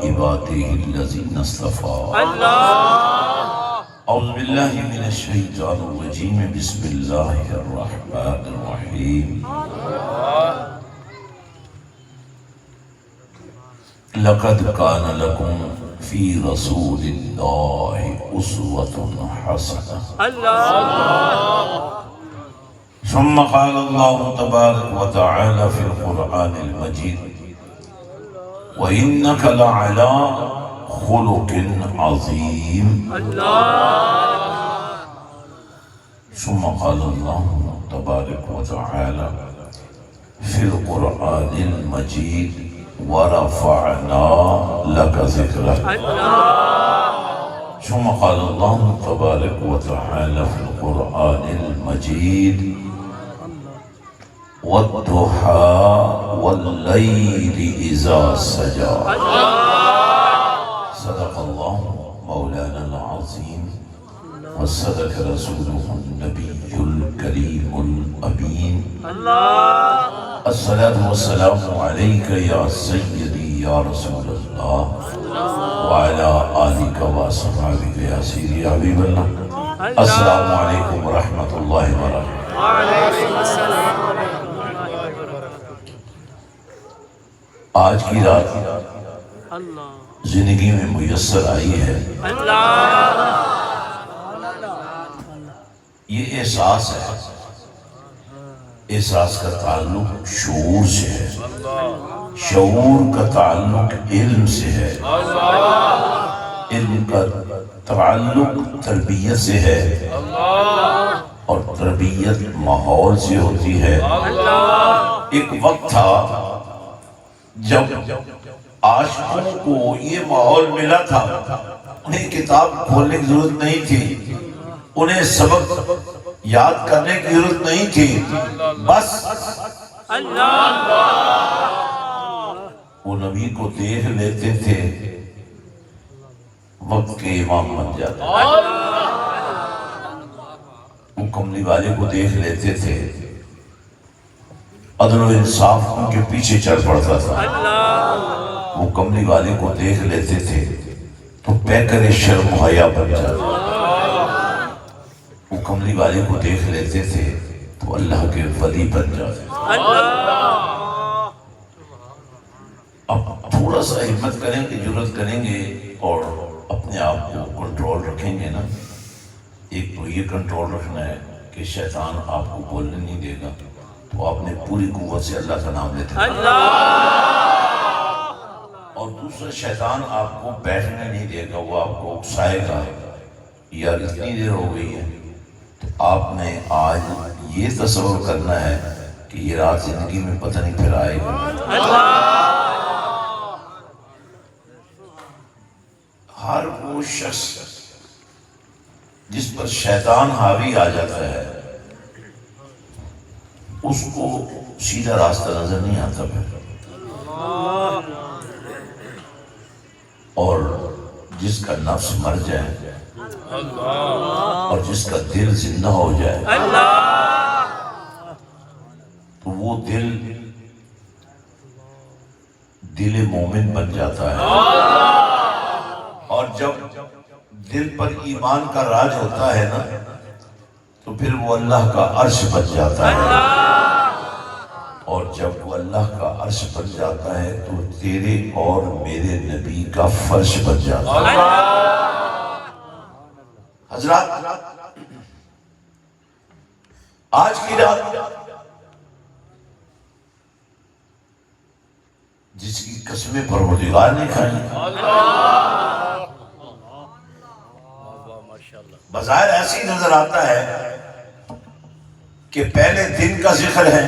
عباده الذين اصطفى اعوذ باللہ من الشیطان الرجیم بسم اللہ الرحمن الرحیم لقد كان لكم في رسول الله أسوة حسنة ثم قال الله تبارك وتعالى في القرآن المجيد وإنك لعلى خلق عظيم ثم قال الله تبارك وتعالى في القرآن المجيد ورفعنا لك ذكرك ثم قال الله تبارك وتعالى في القرآن المجيد والضحى والليل إذا سجى صدق الله مولانا العظيم وصدق رسوله النبي الكريم الأمين الصلاة والسلام عليك يا سيدي يا رسول الله وعلى آلك وأصحابك يا سيدي يا حبيب الله السلام عليكم ورحمة الله وبركاته وعلیکم السلام آج کی رات زندگی میں میسر آئی ہے یہ احساس ہے، احساس کا تعلق شعور سے ہے، شعور کا تعلق علم سے ہے، علم کا تعلق تربیت سے ہے اور تربیت ماحول سے ہوتی ہے۔ ایک وقت تھا جب عاشقوں کو یہ ماحول ملا تھا، انہیں کتاب کھولنے کی ضرورت نہیں تھی، انہیں سبق یاد کرنے کی ضرورت نہیں تھی، بس وہ نبی کو دیکھ لیتے تھے، وقت کے امام بن جاتے، وہ کملی والے کو دیکھ لیتے تھے، عدل و انصاف ان کے پیچھے چل پڑتا تھا، وہ کملی والے کو دیکھ لیتے تھے تو پیکر شرم و حیا بن جاتے، وہ کملی والے کو دیکھ لیتے تھے تو اللہ کے ولی بن جاتے۔ اب تھوڑا سا ہمت کریں گے، جرات کریں گے اور اپنے آپ کو کنٹرول رکھیں گے نا۔ ایک تو یہ کنٹرول رکھنا ہے کہ شیطان آپ کو بولنے نہیں دے گا، تو آپ نے پوری قوت سے اللہ کا نام لیتے ہیں، اور دوسرا شیطان آپ کو بیٹھنے نہیں دے گا، وہ آپ کو اکسائے گا، یار اتنی دیر ہو گئی ہے۔ تو آپ نے آج یہ تصور کرنا ہے کہ یہ رات زندگی میں پتہ نہیں پھر آئے گا۔ ہر وہ شخص جس پر شیطان حاوی آ جاتا ہے اس کو سیدھا راستہ نظر نہیں آتا پھر، اور جس کا نفس مر جائے اور جس کا دل زندہ ہو جائے تو وہ دل مومن بن جاتا ہے، اور جب دل پر ایمان کا راج ہوتا ہے نا تو پھر وہ اللہ کا عرش بن جاتا ہے، اور جب وہ اللہ کا عرش بن جاتا ہے تو تیرے اور میرے نبی کا فرش بن جاتا ہے۔ حضرات آج کی رات جس کی قسمیں پروردگار نے کھائیں، بظاہر ایسی نظر آتا ہے کہ پہلے دن کا ذکر ہے،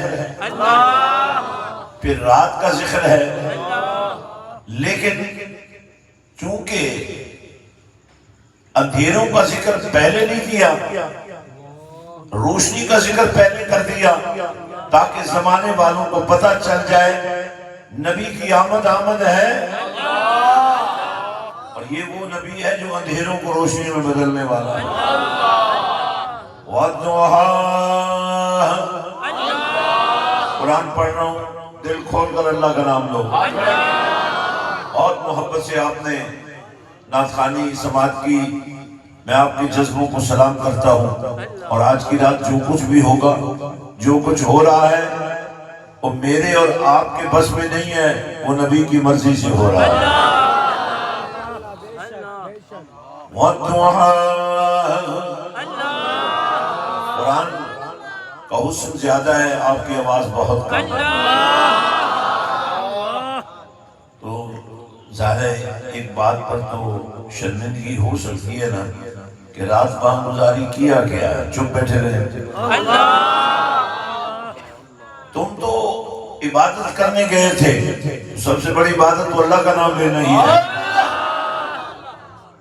پھر رات کا ذکر ہے، لیکن چونکہ اندھیروں کا ذکر پہلے نہیں کیا، روشنی کا ذکر پہلے کر دیا تاکہ زمانے والوں کو پتہ چل جائے نبی کی آمد ہے، اور یہ وہ نبی ہے جو اندھیروں کو روشنی میں بدلنے والا ہے۔ قرآن پڑھ رہا ہوں، دل کھول کر اللہ کا نام لو، بہت محبت سے آپ نے نعت خوانی سماعت کی. میں آپ کے جذبوں کو سلام کرتا ہوں. اور آج کی رات جو کچھ بھی ہوگا، جو کچھ ہو رہا ہے، وہ میرے اور آپ کے بس میں نہیں ہے، وہ نبی کی مرضی سے ہو رہا ہے. قرآن کا حسن زیادہ ہے، آپ کی آواز بہت کم ہے. تو ظاہر ہے ایک بات پر تو شرمندگی ہو سکتی ہے نا کہ رات بام گزاری کیا گیا، چپ بیٹھے رہے. تم تو عبادت کرنے گئے تھے، سب سے بڑی عبادت تو اللہ کا نام لینا ہی ہے.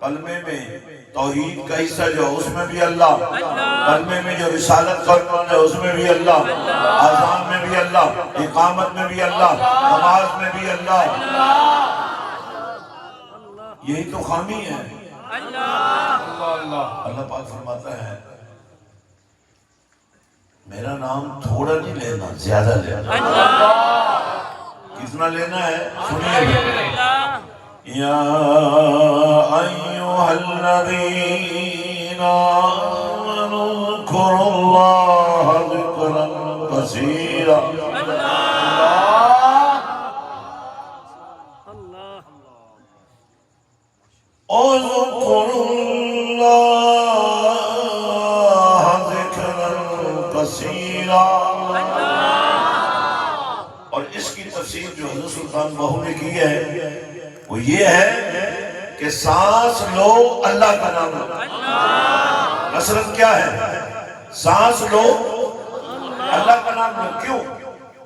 کلمے میں توحید کا حصہ جو اس میں بھی اللہ، کلمے میں جو رسالت کا عنوان ہے اس میں بھی اللہ، اذان میں بھی اللہ، اقامت میں بھی اللہ، نماز میں بھی اللہ. یہی تو خامی ہے. اللہ پاک فرماتا ہے میرا نام تھوڑا نہیں لینا، زیادہ لینا. کتنا لینا ہے سنیے. یا ایھا الذین آمنوا اذکروا اللہ ذکرا کثیرا. اذکروا اللہ ذکرا کثیرا. اور اس کی تفسیر جو حضرت سلطان بہو نے کی ہے وہ یہ ہے کہ سانس لو اللہ کا نام لو. نصرت کیا ہے؟ سانس لو اللہ کا نام لو. کیوں؟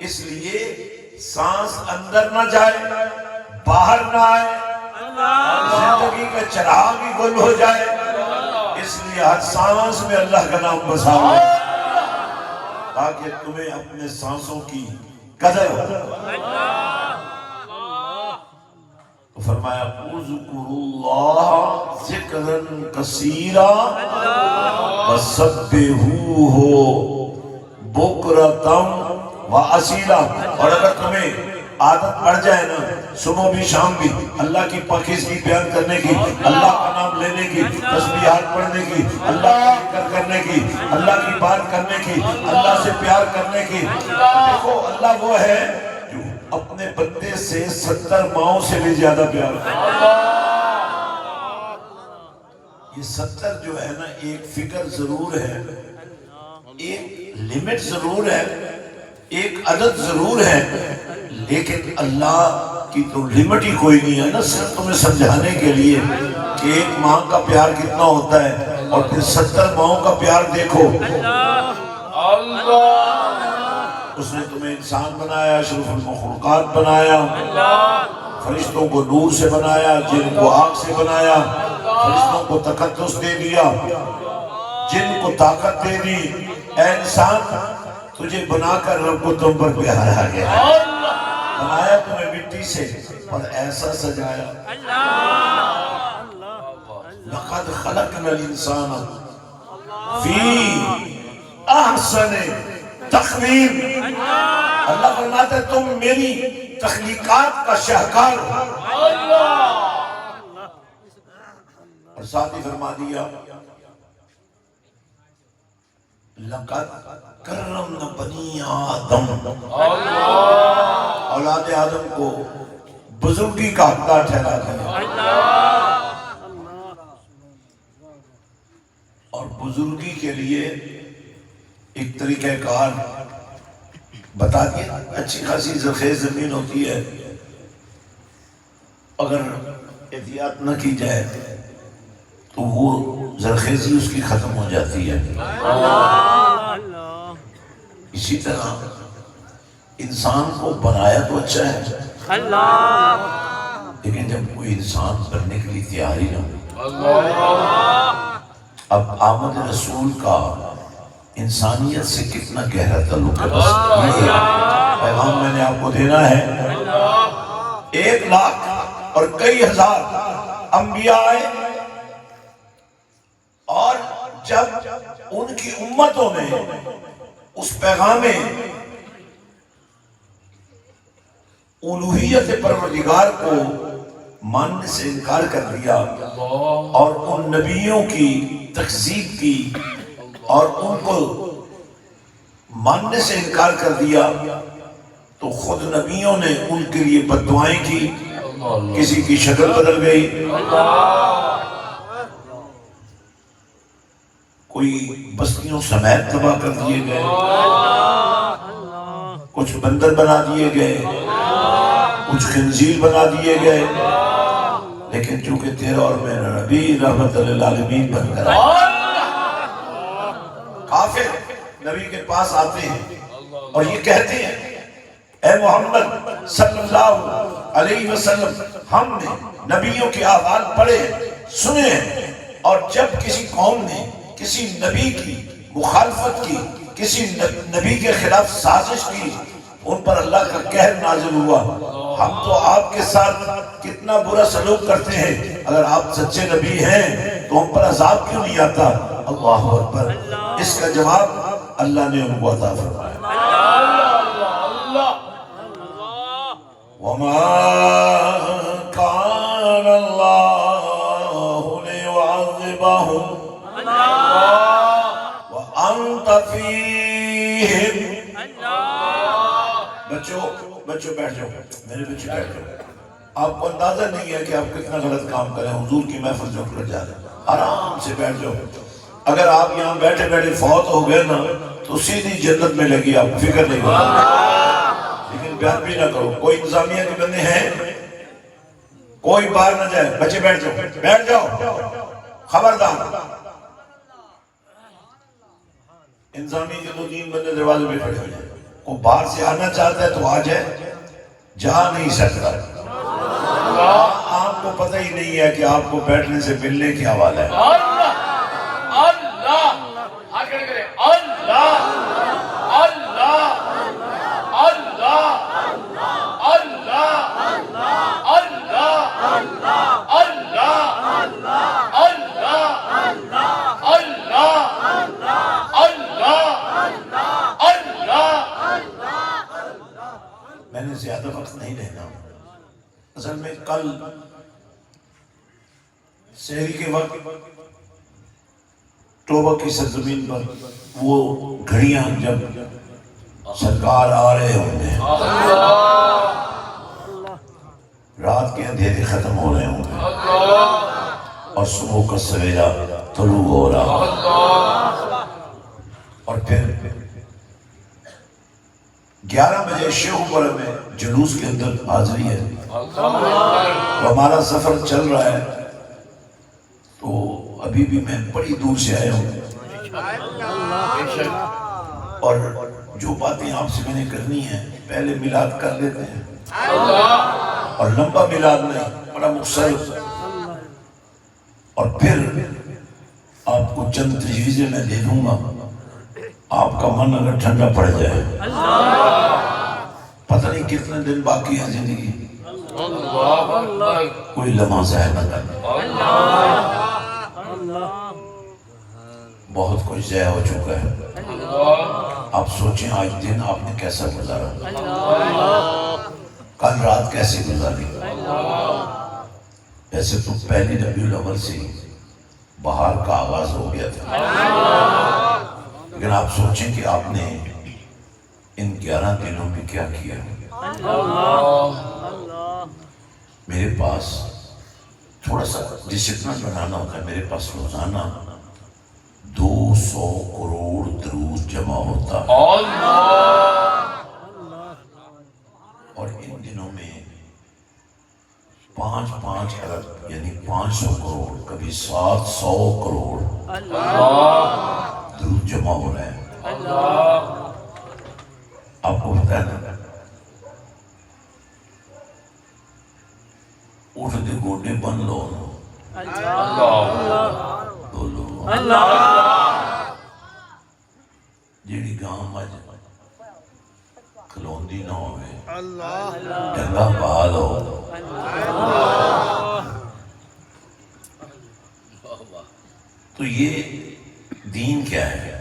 اس لیے سانس اندر نہ جائے، باہر نہ آئے، زندگی کا چراغ ہی گل ہو جائے. اس لیے ہر سانس میں اللہ کا نام بسا لو تاکہ تمہیں اپنے سانسوں کی قدر ہو. تو فرمایا اذکروا اللہ ذکرا کثیرا وسبحوہ بکرۃ واصیلا. اور اگر تمہیں عادت پڑ جائے نا صبح بھی شام بھی اللہ کی پاکیزگی بیان کرنے کی، اللہ کا نام لینے کی، تسبیحات پڑھنے کی، اللہ کا ذکر کرنے کی، اللہ کی بات کرنے کی، اللہ سے پیار کرنے کی. دیکھو اللہ وہ ہے جو اپنے بندے سے 70 ماؤں سے بھی زیادہ پیار کرتا ہے. یہ 70 جو ہے نا ایک فکر ضرور ہے، ایک لیمٹ ضرور ہے، ایک عدد ضرور ہے، لیکن اللہ کی تو لیمٹ ہی کوئی نہیں ہے نا. صرف تمہیں سمجھانے کے لیے کہ ایک ماں کا پیار کتنا ہوتا ہے اور پھر 70 ماؤں کا پیار دیکھو. اس نے تمہیں انسان بنایا، اشرف المخلوقات بنایا، فرشتوں کو نور سے بنایا، جن کو آگ سے بنایا، فرشتوں کو تقدس دے دیا، جن کو طاقت دے دی. اے انسان تجھے بنا کر رب کو تم پر پیار آ گیا. بنایا تمہیں مٹی سے اور ایسا سجایا. لقد خلقنا الانسان فی احسن تقویم. اللہ فرماتا ہے تم میری تخلیقات کا شاہکار ہو. اور ساتھ ہی فرما دیا لقد کرمنا بنی آدم. اولاد آدم کو بزرگی کا حقدار ٹھہرا دیا. اور بزرگی کے لیے ایک طریقہ کار بتا دیا. اچھی خاصی زرخیز زمین ہوتی ہے، اگر احتیاط نہ کی جائے تو وہ زرخیزی اس کی ختم ہو جاتی ہے. اسی طرح انسان کو بنایا تو اچھا ہے، لیکن جب کوئی انسان بننے کے لیے تیار ہی نہ ہو. اب آمد رسول کا انسانیت سے کتنا گہرا تعلق ہے. بس یہ پیغام میں نے آپ کو دینا ہے. 1,00,000 اور کئی ہزار انبیاء آئے، اور جب ان کی امتوں نے اس پیغام الوہیت پروردگار کو ماننے سے انکار کر دیا اور ان نبیوں کی تکذیب کی اور ان کو ماننے سے انکار کر دیا تو خود نبیوں نے ان کے لیے بد دعائیں کی، کسی کی شکل بدل گئی، کوئی بستیوں سمیت تباہ کر دیے گئے، کچھ بندر بنا دیے گئے، کچھ خنزیر بنا دیے گئے، لیکن چونکہ تیرا اور میرا نبی رحمت للعالمین بن کر کافر نبی کے پاس آتے ہیں اور یہ کہتے ہیں اے محمد صلی اللہ علیہ وسلم، ہم نے نبیوں کے احوال پڑھے سنے ہیں، اور جب کسی قوم نے کسی نبی کی مخالفت کی، کسی نبی کے خلاف سازش کی، ان پر اللہ کا قہر نازل ہوا۔ ہم تو آپ کے ساتھ کتنا برا سلوک کرتے ہیں، اگر آپ سچے نبی ہیں تو ہم پر عذاب کیوں نہیں آتا؟ اللہ اکبر۔ اس کا جواب اللہ نے ان کو عطا فرمایا۔ وَمَا كَانَ اللَّهُ لِيُعَذِّبَهُمْ وَأَنْتَ فِيهِمْ۔ بچوں بیٹھ جاؤ، میرے بچے بیٹھ جاؤ۔ آپ کو اندازہ نہیں ہے کہ آپ کتنا غلط کام کریں، حضور کی محفل سے اٹھ کر جا رہے ہیں، آرام سے بیٹھ جاؤ۔ اگر آپ یہاں بیٹھے بیٹھے فوت ہو گئے نا تو سیدھی جنت میں لگی، آپ فکر نہیں ہوگا، لیکن بیان بھی نہ کرو۔ کوئی انتظامیہ کے بندے ہیں، کوئی باہر نہ جائے، بچے بیٹھ جاؤ، بیٹھ جاؤ، خبردار۔ انتظامیہ کے دو تین بندے دروازے میں کھڑے ہو جائیں، کوئی باہر سے آنا چاہتا ہے تو آ جائے، جا نہیں سکتا۔ آپ کو پتہ ہی نہیں ہے کہ آپ کو بیٹھنے سے ملنے کیا حوالہ ہے۔ میں نے زیادہ وقت نہیں لینا، اصل میں کل سحری کے وقت توبہ کی سرزمین پر وہ گھڑیاں جب سرکار آ رہے ہوں گے، رات کے اندھیرے ختم ہو رہے ہوں گے اور صبح کا سویرا طلوع ہو رہا، اور پھر 11 بجے شیخ پورہ میں جلوس کے اندر حاضری ہے، تو ہمارا سفر چل رہا ہے، تو ابھی بھی میں بڑی دور سے آیا ہوں، اور جو باتیں آپ سے میں نے کرنی ہیں پہلے میلاد کر لیتے ہیں، اور لمبا میلاد نہیں، بڑا مختصر، اور پھر آپ کو چند تجویزیں میں دے دوں گا، آپ کا من اگر ٹھنڈا پڑ جائے۔ پتہ نہیں کتنے دن باقی ہے زندگی، کوئی لمحہ ضائع نہ کرنا، بہت کچھ ضائع ہو چکا ہے۔ آپ سوچیں آج دن آپ نے کیسا گزارا، کل رات کیسے گزاری۔ ایسے تو پہلی ربیع الاول سے بہار کا آغاز ہو گیا تھا، لیکن آپ سوچیں کہ آپ نے ان 11 دنوں میں کیا کیا۔ میرے پاس تھوڑا سا ڈسپلن بنانا ہوتا ہے، میرے پاس روزانہ 200 کروڑ درود جمع ہوتا ہے، اور ان دنوں میں 5 ارب یعنی 500 کروڑ، کبھی 700 کروڑ درود جمع ہو رہے ہیں۔ آپ کو پتہ ہے نا، اٹھتے گوٹے بن لو، بولو جیڑی گاں مجھ کھلوندی نہ ہوئے، ڈنگا بحال ہو، تو یہ دین کیا ہے؟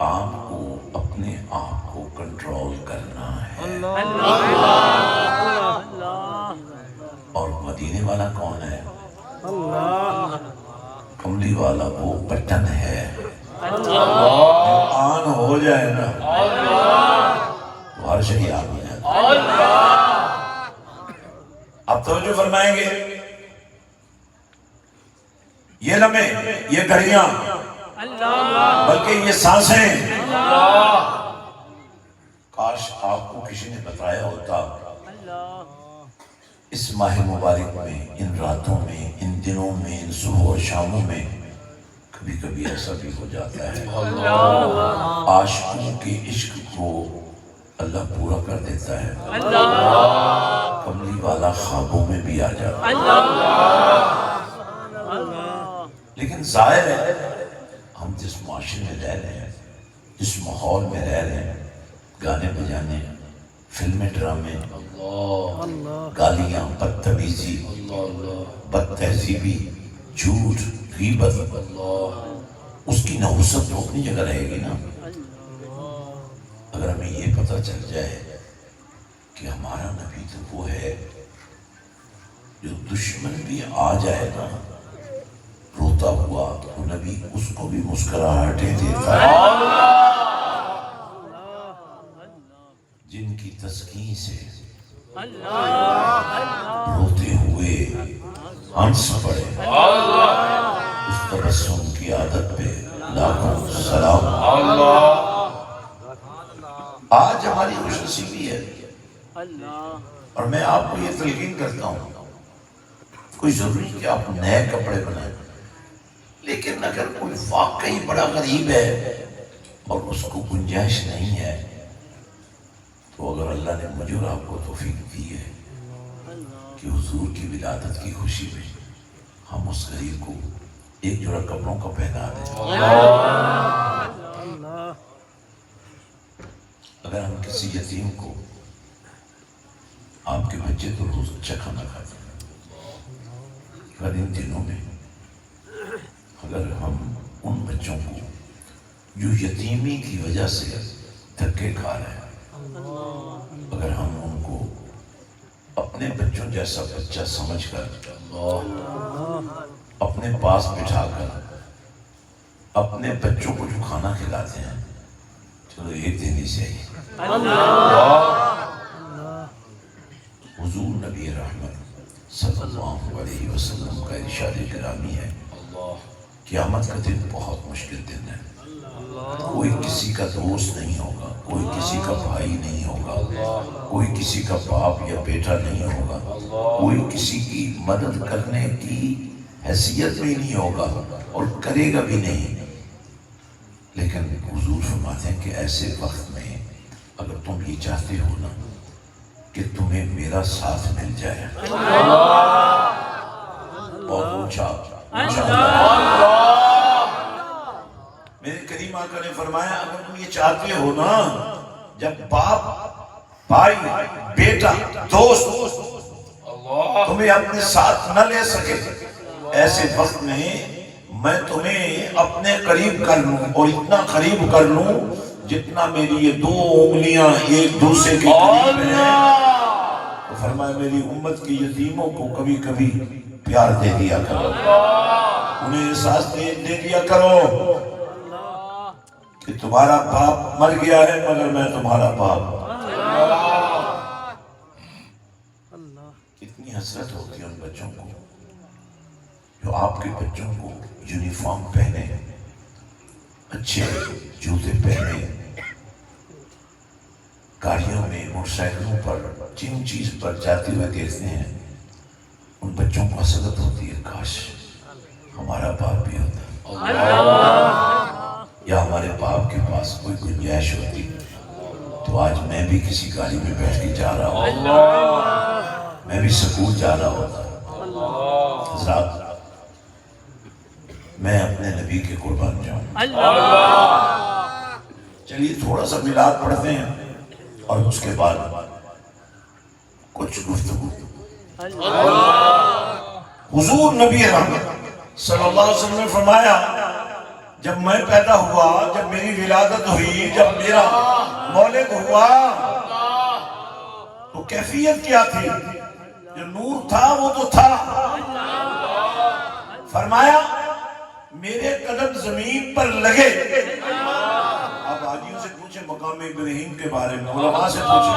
آپ کو اپنے آپ کو کنٹرول کرنا ہے۔ دینے والا کون ہے؟ کملی والا وہ بٹن ہے جو آن ہو جائے نا تو ہر شئی آن ہو جائے۔ اب توجہ فرمائیں گے، یہ لمحے، یہ گھڑیاں، بلکہ یہ سانسیں، کاش آپ کو کسی نے بتایا ہوتا اس ماہ مبارک میں، ان راتوں میں، ان دنوں میں، ان صبح و شاموں میں کبھی کبھی ایسا بھی ہو جاتا ہے عاشقوں کے عشق کو اللہ پورا کر دیتا ہے، کملی والا خوابوں میں بھی آ جاتا ہے۔ لیکن ظاہر ہے ہم جس معاشرے میں رہ رہے ہیں، جس ماحول میں رہ رہے ہیں، گانے بجانے، فلمیں، ڈرامے، گالیاں، بدتمیزی، بد تہذیبی، جھوٹ، غیبت، اس کی نحوست تو اپنی جگہ رہے گی نا۔ اگر ہمیں یہ پتہ چل جائے کہ ہمارا نبی تو وہ ہے جو دشمن بھی آ جائے نا روتا ہوا تو نبی اس کو بھی مسکراہٹیں دیتا ہے، جن کی تسکین سے روتے ہوئے ہنس پڑے، اس تبسم کی عادت پہ لاکھوں سلام۔ آج ہماری خوش نصیبی ہے، اور میں آپ کو یہ تلقین کرتا ہوں، کوئی ضروری کہ آپ نئے کپڑے بنائیں، لیکن اگر کوئی واقعی بڑا غریب ہے اور اس کو گنجائش نہیں ہے تو اگر اللہ نے مجھے اور آپ کو توفیق دی ہے کہ حضور کی ولادت کی خوشی میں ہم اس غریب کو ایک جوڑا کپڑوں کا پہنا دیں، اگر ہم کسی یتیم کو، آپ کے بچے تو روز اچھا کھانا کھاتے ہیں، اگر ان دنوں میں اگر ہم ان بچوں کو جو یتیمی کی وجہ سے دھکے کھا رہے ہیں، اگر ہم ان کو اپنے بچوں جیسا بچہ سمجھ کر اپنے پاس بٹھا کر اپنے بچوں کو جو کھانا کھلاتے ہیں، چلو ایک دن ہی صحیح، حضور نبی رحمت صلی اللہ علیہ وسلم کا ارشاد گرامی ہے، قیامت کا دن بہت مشکل دن ہے، کوئی کسی کا دوست نہیں ہوگا، کوئی کسی کا بھائی نہیں ہوگا، کوئی کسی کا باپ یا بیٹا نہیں ہوگا، کوئی کسی کی مدد کرنے کی حیثیت میں نہیں ہوگا اور کرے گا بھی نہیں۔ لیکن حضور فرماتے ہیں کہ ایسے وقت میں اگر تم یہ چاہتے ہو نا کہ تمہیں میرا ساتھ مل جائے، اور اونچا میرے کریم آقا نے فرمایا اگر تم یہ چاہتے ہو نا، جب باپ، بھائی، بیٹا، دوست تمہیں اپنے ساتھ نہ لے سکے، ایسے وقت میں میں تمہیں اپنے قریب کر لوں، اور اتنا قریب کر لوں جتنا میری یہ دو انگلیاں ایک دوسرے کے قریب ہیں۔ تو فرمایا میری امت کی یتیموں کو کبھی کبھی پیار دے دیا کرو، انہیں احساس دے دیا کرو کہ تمہارا باپ مر گیا ہے مگر میں تمہارا باپ۔ کتنی حسرت ہوتی ہے ان بچوں کو جو آپ کے بچوں کو یونیفارم پہنے، اچھے جوتے پہنے، گاڑیوں میں، موٹر سائیکلوں پر، جن چیز پر جاتے ہوئے دیکھتے ہیں، ان بچوں کو حسرت ہوتی ہے کاش ہمارا باپ بھی ہوتا، یا ہمارے باپ کے پاس کوئی گنجائش ہوتی تو آج میں بھی کسی گاڑی میں بیٹھ کے جا رہا ہوں، میں بھی سکول جا رہا ہوتا۔ حضرات، میں اپنے نبی کے قربان جاؤں۔ چلیے تھوڑا سا میلاد پڑھتے ہیں اور اس کے بعد کچھ گفتگو۔ حضور نبی رحمت صلی اللہ علیہ وسلم نے فرمایا جب میں پیدا ہوا، جب میری ولادت ہوئی، جب میرا مولد ہوا تو کیفیت کیا تھی؟ جو نور تھا وہ تو تھا. فرمایا میرے قدم زمین پر لگے. اب حاجیوں سے پوچھیں مقام ابراہیم کے بارے میں, علماء سے پوچھیں.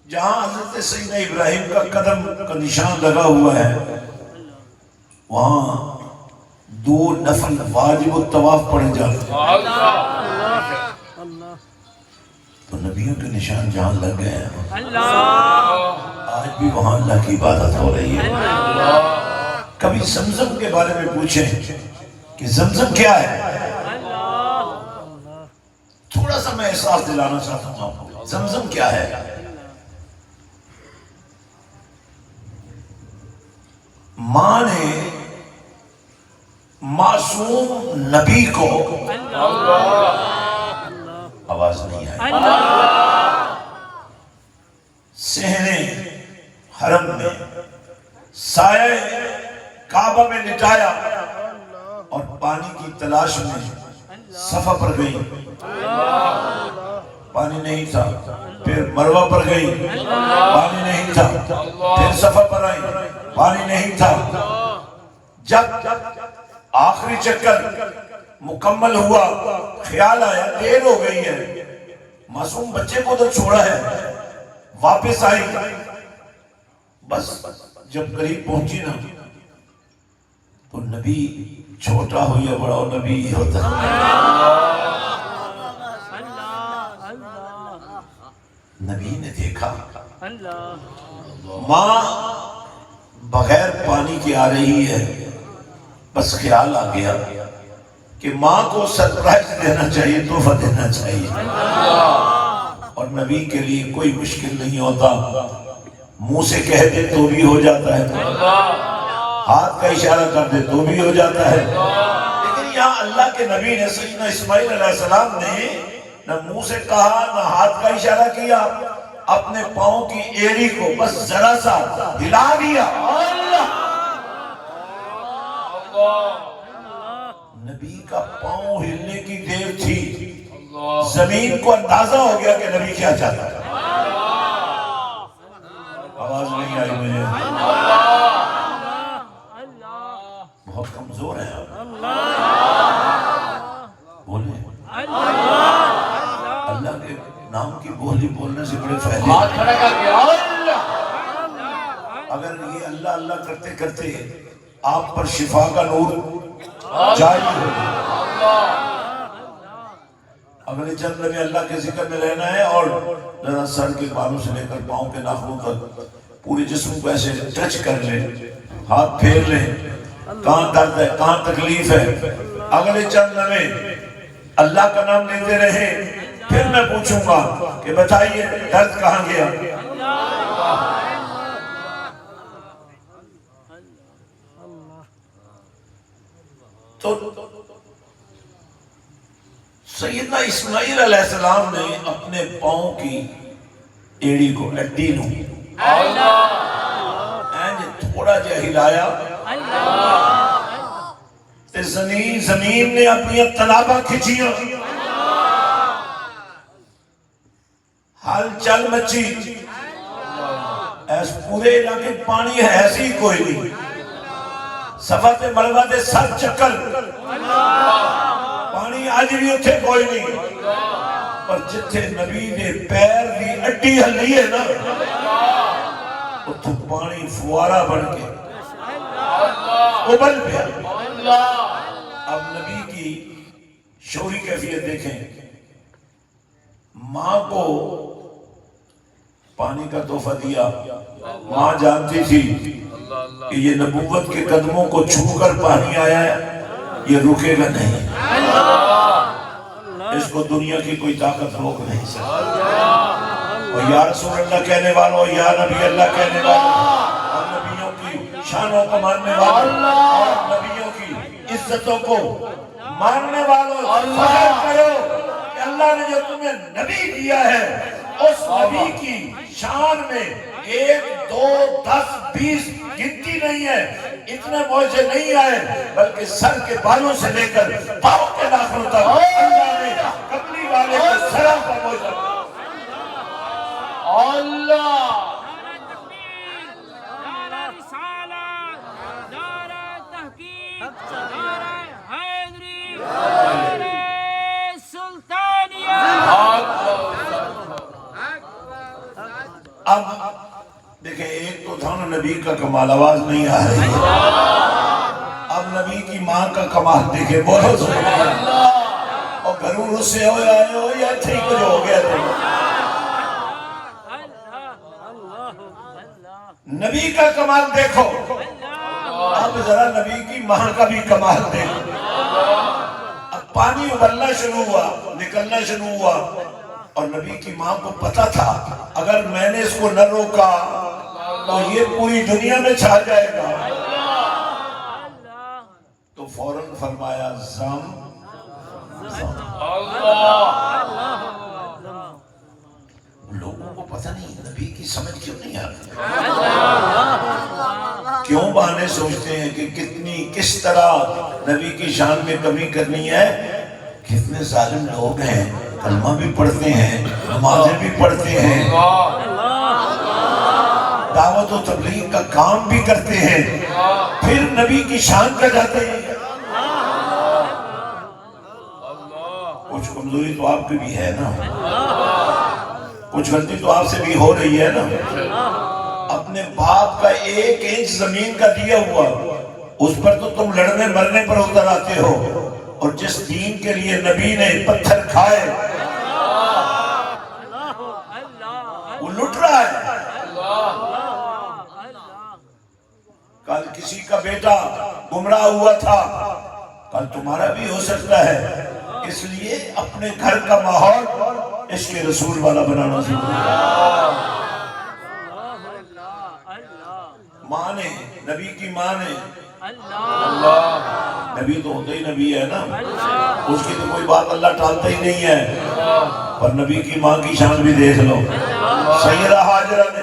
جہاں حضرت سیدنا ابراہیم کا قدم کا نشان لگا ہوا ہے وہاں 2 نفل واجب الطواف پڑھے جاتے ہیں. تو نبیوں کے نشان جہاں لگ گئے ہیں آج بھی وہاں اللہ کی عبادت ہو رہی ہے. کبھی زمزم کے بارے میں پوچھیں کہ زمزم کیا ہے. تھوڑا سا میں احساس دلانا چاہتا ہوں آپ کو. زمزم کیا ہے؟ ماں نے معصوم نبی کو, آواز نہیں آئی, صحن حرم میں سائے کعبہ میں لٹایا اور پانی کی تلاش میں صفا پر گئی. پانی نہیں تھا. پھر مروہ پر گئی, پانی نہیں تھا. پھر صفا پر آئی, پانی نہیں تھا. جب آخری چکر مکمل ہوا خیال آیا دیر ہو گئی ہے, معصوم بچے کو تو چھوڑا ہے, واپس آئی. بس جب قریب پہنچی نا تو نبی چھوٹا ہو یا بڑا ہو نبی ہی ہوتا ہے. نبی نے دیکھا ماں بغیر پانی کی آ رہی ہے. بس خیال آ گیا کہ ماں کو سرپرائز دینا چاہیے, تحفہ دینا چاہیے. اور نبی کے لیے کوئی مشکل نہیں ہوتا, منہ سے کہہ دے تو بھی ہو جاتا ہے, ہاتھ کا اشارہ کر دے تو بھی ہو جاتا ہے. لیکن یہاں اللہ کے نبی نے سیدنا اسماعیل علیہ السلام نے نہ منہ سے کہا نہ ہاتھ کا اشارہ کیا, اپنے پاؤں کی ایڑی کو بس ذرا سا ہلا دیا. نبی کا پاؤں ہلنے کی دیر تھی, زمین کو اندازہ ہو گیا کہ نبی کیا چاہتا ہے. آواز نہیں آئی مجھے, بہت کمزور ہے آپ. بولیں اللہ کے نام کی بولی بولنے سے بڑے فائدے. اگر یہ اللہ اللہ کرتے کرتے آپ پر شفا کا نور جاری ہو, اگلے چند میں اللہ کے ذکر میں رہنا ہے اور ذرا سر کے بالوں سے لے کر پاؤں کے ناخنوں تک پورے جسم کو ایسے ٹچ کر لیں, ہاتھ پھیر لیں, کہاں درد ہے کہاں تکلیف ہے. اگلے چند میں اللہ کا نام لیتے رہے, پھر میں پوچھوں گا کہ بتائیے درد کہاں گیا. تو سیدنا اسماعیل علیہ السلام نے اپنے پاؤں کی ایڑی کو اڈی نو تھوڑا جا ہلایا, زمین نے اپنی تنابہ کھچیاں, ہل چل مچی. ایس پورے علاقے پانی ہے ایسی کوئی نہیں, صفا تے مروہ تے سب چکر پانی آج بھی اتھے کوئی نہیں. پر جتھے نبی نے پیر دی اڈی ہلی ہے نا اتھے پانی فوارہ بن کے ابل پیا. اب نبی کی شعوری کیفیت دیکھیں. ماں کو پانی کا تحفہ دیا, ماں جانتی تھی کہ یہ نبوت کے قدموں کو چھو کر پانی آیا ہے, یہ رکے گا نہیں, اس کو دنیا کی کوئی طاقت روک نہیں سکتی. اور یا رسول اللہ کہنے والوں, یا نبی اللہ کہنے والوں, اور نبیوں کی شانوں کو ماننے والوں, اور نبیوں کی عزتوں کو ماننے والوں, فخر کرو کہ اللہ نے جو تمہیں نبی دیا ہے اس نبی کی شان میں 1 2 10 20 گنتی نہیں ہے. اتنے موجے نہیں آئے بلکہ سر کے بالوں سے لے کر پاؤں کے ناخنوں تک اللہ نے کملی والے کے سروں پر موجہ. اللہ نعرہ تکبیر، نعرہ رسالت، نعرہ تحقیق، نعرہ حیدری، نعرہ سلطانیہ۔ اب دیکھیں ایک تو تھا نا نبی کا کمال، آواز نہیں آ رہی، اب نبی کی ماں کا کمال دیکھیں، بولو سبحان اللہ، اور گھروں اس سے ہوئے آئے ہو یا ٹھیک کچھ ہو گیا تھا، نبی کا کمال دیکھو، اب ذرا نبی کی ماں کا بھی کمال دیکھو۔ اب پانی ابلنا شروع ہوا، نکلنا شروع ہوا، اور نبی کی ماں کو پتا تھا اگر میں نے اس کو نہ روکا تو یہ پوری دنیا میں چھا جائے گا، تو فوراً فرمایا زم زم۔ لوگوں کو پتہ نہیں نبی کی سمجھ کیوں نہیں آتی، کیوں بہانے سوچتے ہیں کہ کس طرح نبی کی شان میں کمی کرنی ہے۔ کتنے ظالم لوگ ہیں، کلمہ بھی پڑھتے ہیں، نمازیں بھی پڑھتے ہیں، دعوت و تبلیغ کا کام بھی کرتے ہیں، پھر نبی کی شان کا جاتے ہیں۔ کچھ کمزوری تو آپ کی بھی ہے نا، کچھ غلطی تو آپ سے بھی ہو رہی ہے نا۔ اپنے باپ کا 1 انچ زمین کا دیا ہوا، اس پر تو تم لڑنے مرنے پر اتر آتے ہو، اور جس دین کے لیے نبی نے پتھر کھائے وہ لٹ رہا ہے۔ کل کسی کا بیٹا گمراہ ہوا تھا، کل تمہارا بھی ہو سکتا ہے، اس لیے اپنے گھر کا ماحول عشق رسول والا بنانا ضروری ہے۔ ماں نے، نبی کی ماں نے، نبی تو ہوتا ہی نبی ہے نا، اس کی تو کوئی بات اللہ ٹالتا ہی نہیں ہے، پر نبی کی ماں کی شان بھی دیکھ لو۔ سیدہ ہاجرہ نے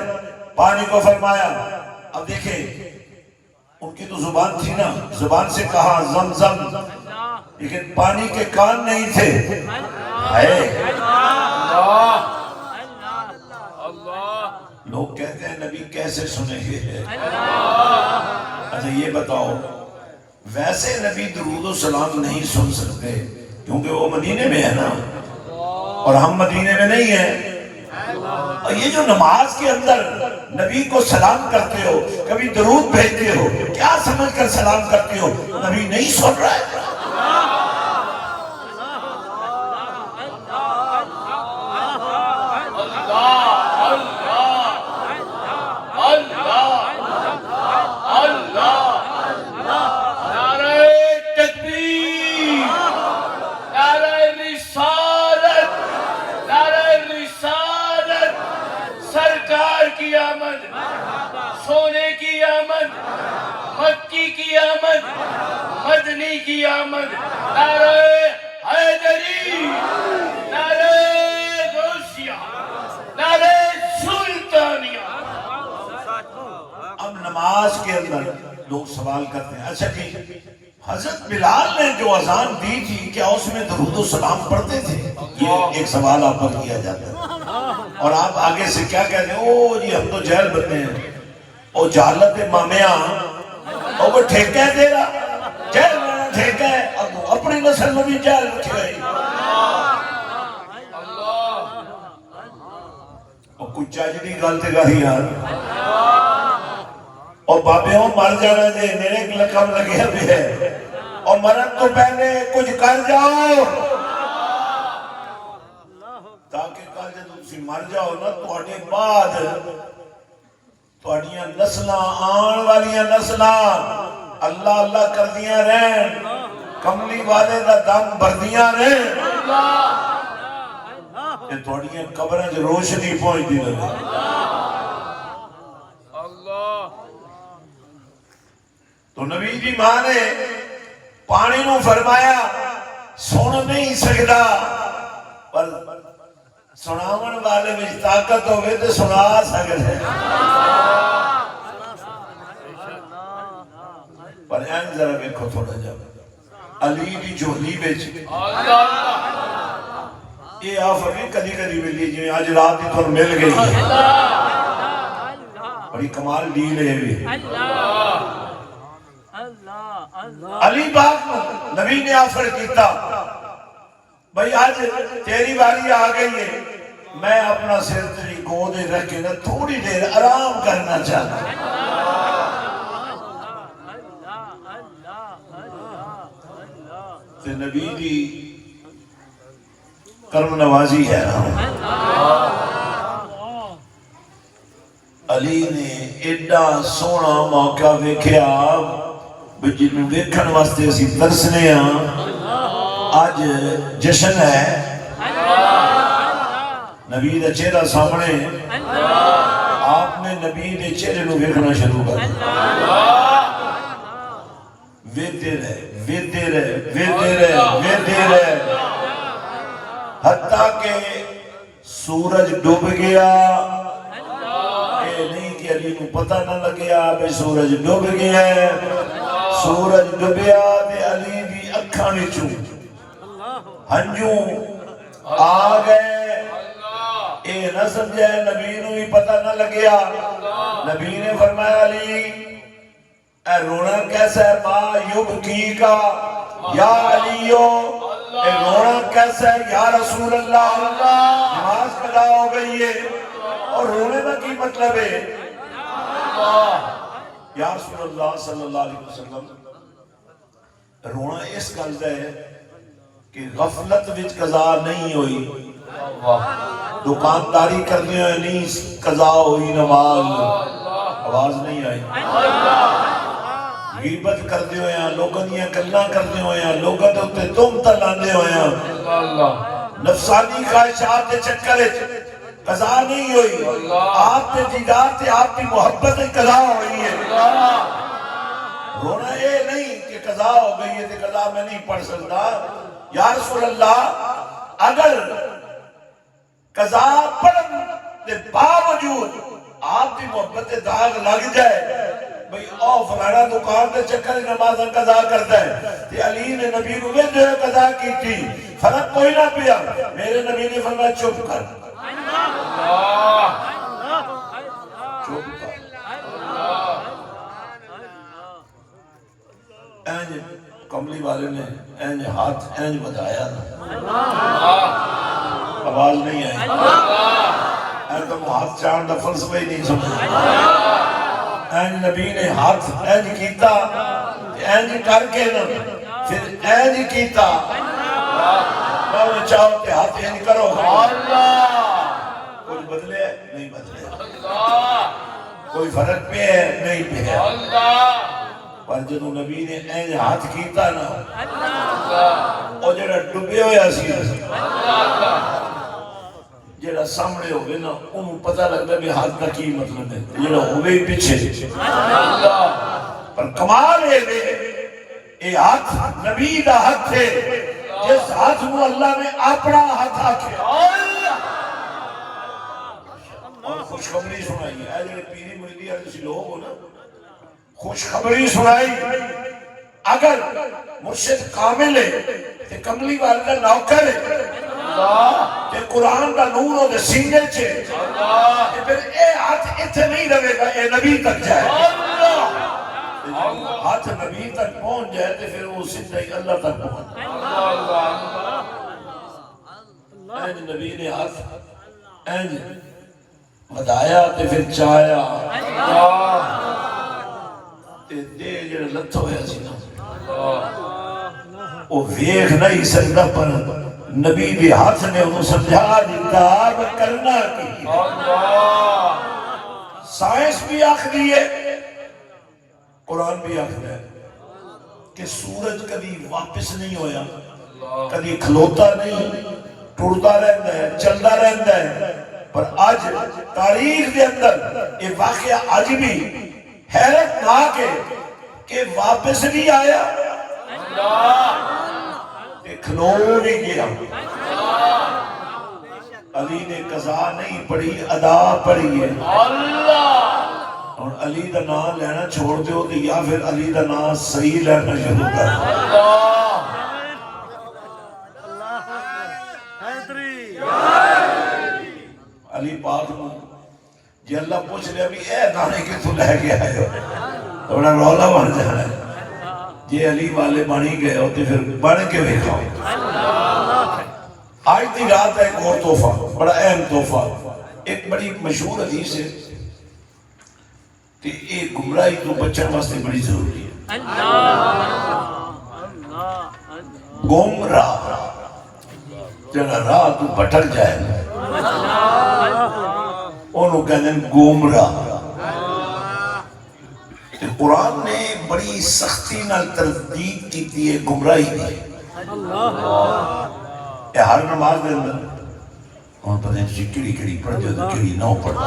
پانی کو فرمایا، اب دیکھیں ان کی تو زبان تھی نا، زبان سے کہا زمزم، لیکن پانی کے کان نہیں تھے۔ لوگ کہتے ہیں نبی کیسے سنیں گے؟ اچھا یہ بتاؤ، ویسے نبی درود و سلام نہیں سن سکتے کیونکہ وہ مدینے میں ہے نا، اور ہم مدینے میں نہیں ہیں۔ اور یہ جو نماز کے اندر نبی کو سلام کرتے ہو، کبھی درود بھیجتے ہو، کیا سمجھ کر سلام کرتے ہو؟ نبی نہیں سن رہا ہے۔ سونے کی آمد، مکی کی آمد، مدنی کی آمد، نعرہ حیدری، نعرہ غوثیہ، نعرہ سلطانیہ۔ اب نماز کے اندر لوگ سوال کرتے ہیں، اچھا جی حضرت بلال نے جو اذان دی تھی کیا اس میں درود و سلام پڑھتے تھے؟ یہ ایک سوال آپ پر کیا جاتا ہے، اور آپ آگے سے کیا کہتے ہیں؟ او جی ہم تو جہل بندے ہیں، او جہالت مامیاں، او وہ ٹھیکہ دے رہا، جہل میں ٹھیکہ ہے، اب اپنی نسل میں بھی جہل رکھے گئی۔ اور کچھ چاجدی غلط گاہی یار، اور بابیوں مر جانا دے، میرے لقب لگے بھی ہے، اور مرن تو پہلے کچھ کر جاؤ تاکہ کل جب تسی مر جاؤ نا تواڈے بعد تواڈیاں نسلاں آن والیاں نسلاں اللہ اللہ کردیاں رہن، کملی والے دا دم بھردیاں رہن، کہ تواڈیاں قبراں وچ روشنی پہنچدی رہے۔ تو نبی جی ماں نے پانی نو فرمایا سن نہیں سکدا، پر سناون والے میں طاقت ہوئے تو سنا سکتے، پر این ذرا دیکھو تھوڑا جا علی دی جھولی وچ یہ آفر بھی کدی کدی ملی جی آج رات ہی تو مل گئی ہے بڑی کمال ڈیل ہے بھی علی باغ نبی نے آفر کیتا بھئی آج تیری باری آ گئی ہے میں اپنا سر تیری گودے رکھ کے نا تھوڑی دیر آرام کرنا چاہتا تو نبی دی کرم نوازی ہے علی نے ایڈا سونا موقع ویکھیا جنوں ویکھن واسطے اسی ترسنے ہاں آج جشن ہے نبی دا چہرہ سامنے آپ نے نبی دے چہرے نو ویکھنا شروع کر ویدے رہے حتیٰ کہ سورج ڈوب گیا اے نہیں کہ علی کو پتہ نہ لگیا بے سورج ڈوب گیا ہے سورج ڈوبیا تے علی دی اکھاں وچوں ہنجوں آ گئے اے نہ سمجھے نبی نو بھی پتہ نہ لگیا نبی نے فرمایا علی اے رونا کیسا ہے ما یبکی کا یا علیو اے رونا کیسا ہے یا رسول اللہ نماز قضا ہو گئی ہے اور رونے میں کی مطلب ہے یا رسول اللہ صلی اللہ علیہ وسلم رونا اس گل ہے کہ غفلت وچ قضا نہیں ہوئی دکانداری کرنے ہوئے نہیں قضا ہوئی نماز آواز نہیں آئی غیبت کرتے ہوئے ہیں لوگوں دیا گلاں کرتے ہوئے ہیں لوگوں دے اوتے تہمت لاندے ہوئے ہیں نفسانی خواہشات کے چکر قضا نہیں ہوئی آپ کے دیدار سے آپ کی محبت قضا ہوئی ہے رونا یہ نہیں کہ قضا ہو گئی ہے کہ قضا میں نہیں پڑھ سکتا یا رسول اللہ اگر قضا پڑھنے کے باوجود آپ کی محبت داغ لگ جائے بھئی او فلانا دکان دے چکر نماز قضا کرتا ہے تے علی نے نبی کو بھی جو قضا کی تھی فرق کوئی نہ پیا میرے نبی نے فرمایا چپ کر چپ کر اینج کملی والے نے اینج ہاتھ اینج بتایا آواز نہیں آئی اینج تم ہاتھ چاند دا فلسفہ ہی نہیں سمجھے اینج نبی نے ہاتھ اینج کیتا اینج کر کے نا پھر اینج کیتا میں چاہو کہ ہاتھ اینج کرو کوئی بدلے نہیں بدلے کوئی فرق پہ ہے نہیں پہ ہے پر جنہوں نبی نے اینج ہاتھ کیتا نا اور جڑا ڈبے ہویا سی جڑا سامنے ہوگے نا انہوں پتہ لگتا ہے بھی ہاتھ کا کی مطلب ہے جڑا ہوگے ہی پیچھے پر کمال ہے یہ ہاتھ نبی دا ہاتھ ہے جس ہاتھ کو اللہ نے اپنا ہاتھ آکھے اور خوشخبری سنائی ہے جڑے پیری مریدی ہے جسی لوگ ہو نا خوشخبری سنائی اگر مرشد کامل ہے تے کملی والدہ نوکر ہے کہ قرآن کا نور ہو دے سینے چھے پھر اے ہاتھ اتھے نہیں رہے گا اے نبی تک جائے ہاتھ نبی تک پہنچ جائے تو پھر وہ سندہ ہی اللہ تک پہنچ اینج نبی نے ہاتھ اینج بدایا تو پھر چاہیا دے جڑے لتھ ہویا سی نا وہ ویکھ نہیں سکتا پر نبی بھی ہاتھ نے انہوں سمجھا دیتا اب کرنا کی سائنس بھی آخری ہے قرآن بھی آخر ہے کہ سورج کبھی واپس نہیں ہویا کبھی کھلوتا نہیں ٹوڑتا رہتا ہے چلتا رہتا ہے پر آج تاریخ کے اندر یہ واقعہ آج بھی حیرت نہ کہ واپس بھی آیا کھلو بھی گیا علی نے قضا نہیں پڑھی ادا پڑھی ہے اور علی دا نام لینا چھوڑ دیو تو یا پھر علی دا نام صحیح لینا شروع کر جی اللہ پوچھ لیا بھی اے دانے کتوں لے کے آئے ہو بڑا رولا بن جانا ہے جی علی والے بانی گئے ہو تو پھر بن کے بھی کھاؤ آج دی رات ہے ایک اور تحفہ بڑا اہم تحفہ ایک بڑی مشہور حدیث ہے کہ ایک گمراہی تو بچن واسطے بڑی ضروری ہے گمراہ جڑا راہ تو بھٹک جائے انہوں کہتے ہیں گمراہ قرآن نے بڑی سختی نال تردید کی ہے گمراہی دی یہ ہر نماز دے اندر اور پتہ نہیں کڑی کڑی پڑھ دے تو کڑی نہ پڑھ دے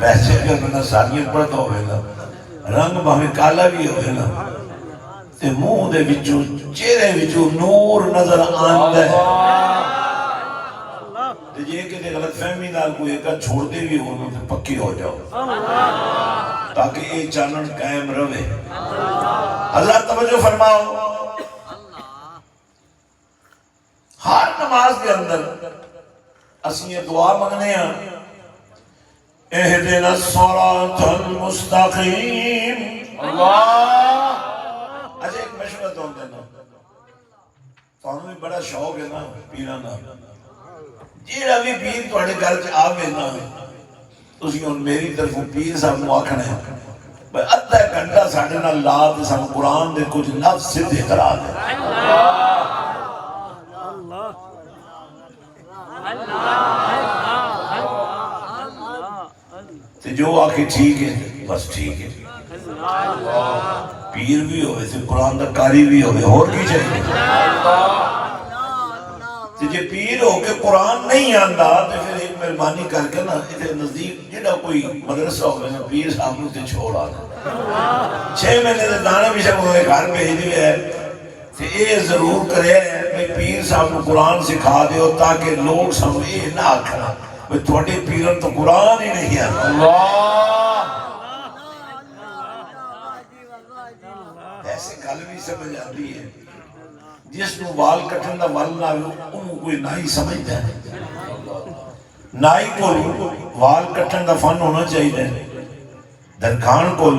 ویسے اگر بنا ساریاں پڑھتا ہوئے گا رنگ باہمیں کالا بھی ہوئے گا تے منہ دے وچوں چہرے وچوں نور نظر آندہ ہے تے یہ کہ غلط فہمی نال کوئی ایک چھوڑ دے بھی ہو تو پکی ہو جاؤ تاکہ یہ چانن قائم رہے حضرات توجہ فرماؤ ہر نماز کے اندر اسی یہ دعا مانگنے ہیں اہدنا الصراط المستقیم اللہ اچھا ایک مشورہ تو ہم دینا تو ہمیں بھی بڑا شوق ہے نا پیرانا جیڑا بھی پیر توڑے گھر چ آوے نا تسی ان میری طرف پیر صاحب مواکھنے ہیں بھئی ادھا گھنٹہ ساڑھے نا اللہ تے سب قرآن دے کچھ لفظ سدھے کرا دے تے جو آکے ٹھیک ہے بس ٹھیک ہے پیر بھی ہوئے تے قرآن دا کاری بھی ہوئے اور کی چاہیے تے جے پیر ہو کے قرآن نہیں آندہ تے پھر ایک مہربانی کر کے نا اتنے نزدیک جڑا کوئی مدرسہ ہوئے نا پیر صاحب نے تے چھوڑ آنا 6 مہینے دے دانے بھی شک ہوئے گھر بھیج دیئے ہے تے اے ضرور کرے میں پیر صاحب کو قرآن سکھا دیو تاکہ لوگ سمجھے نہ آکھنا بھئی تھوڑے پیرن تو قرآن ہی نہیں آنا ایسے گل بھی سمجھ آتی ہے جس کو وال کٹن دا وال نہ انہوں کوئی نائی سمجھتا ہے نائی کو وال کٹن دا فن ہونا چاہیے درکھان کو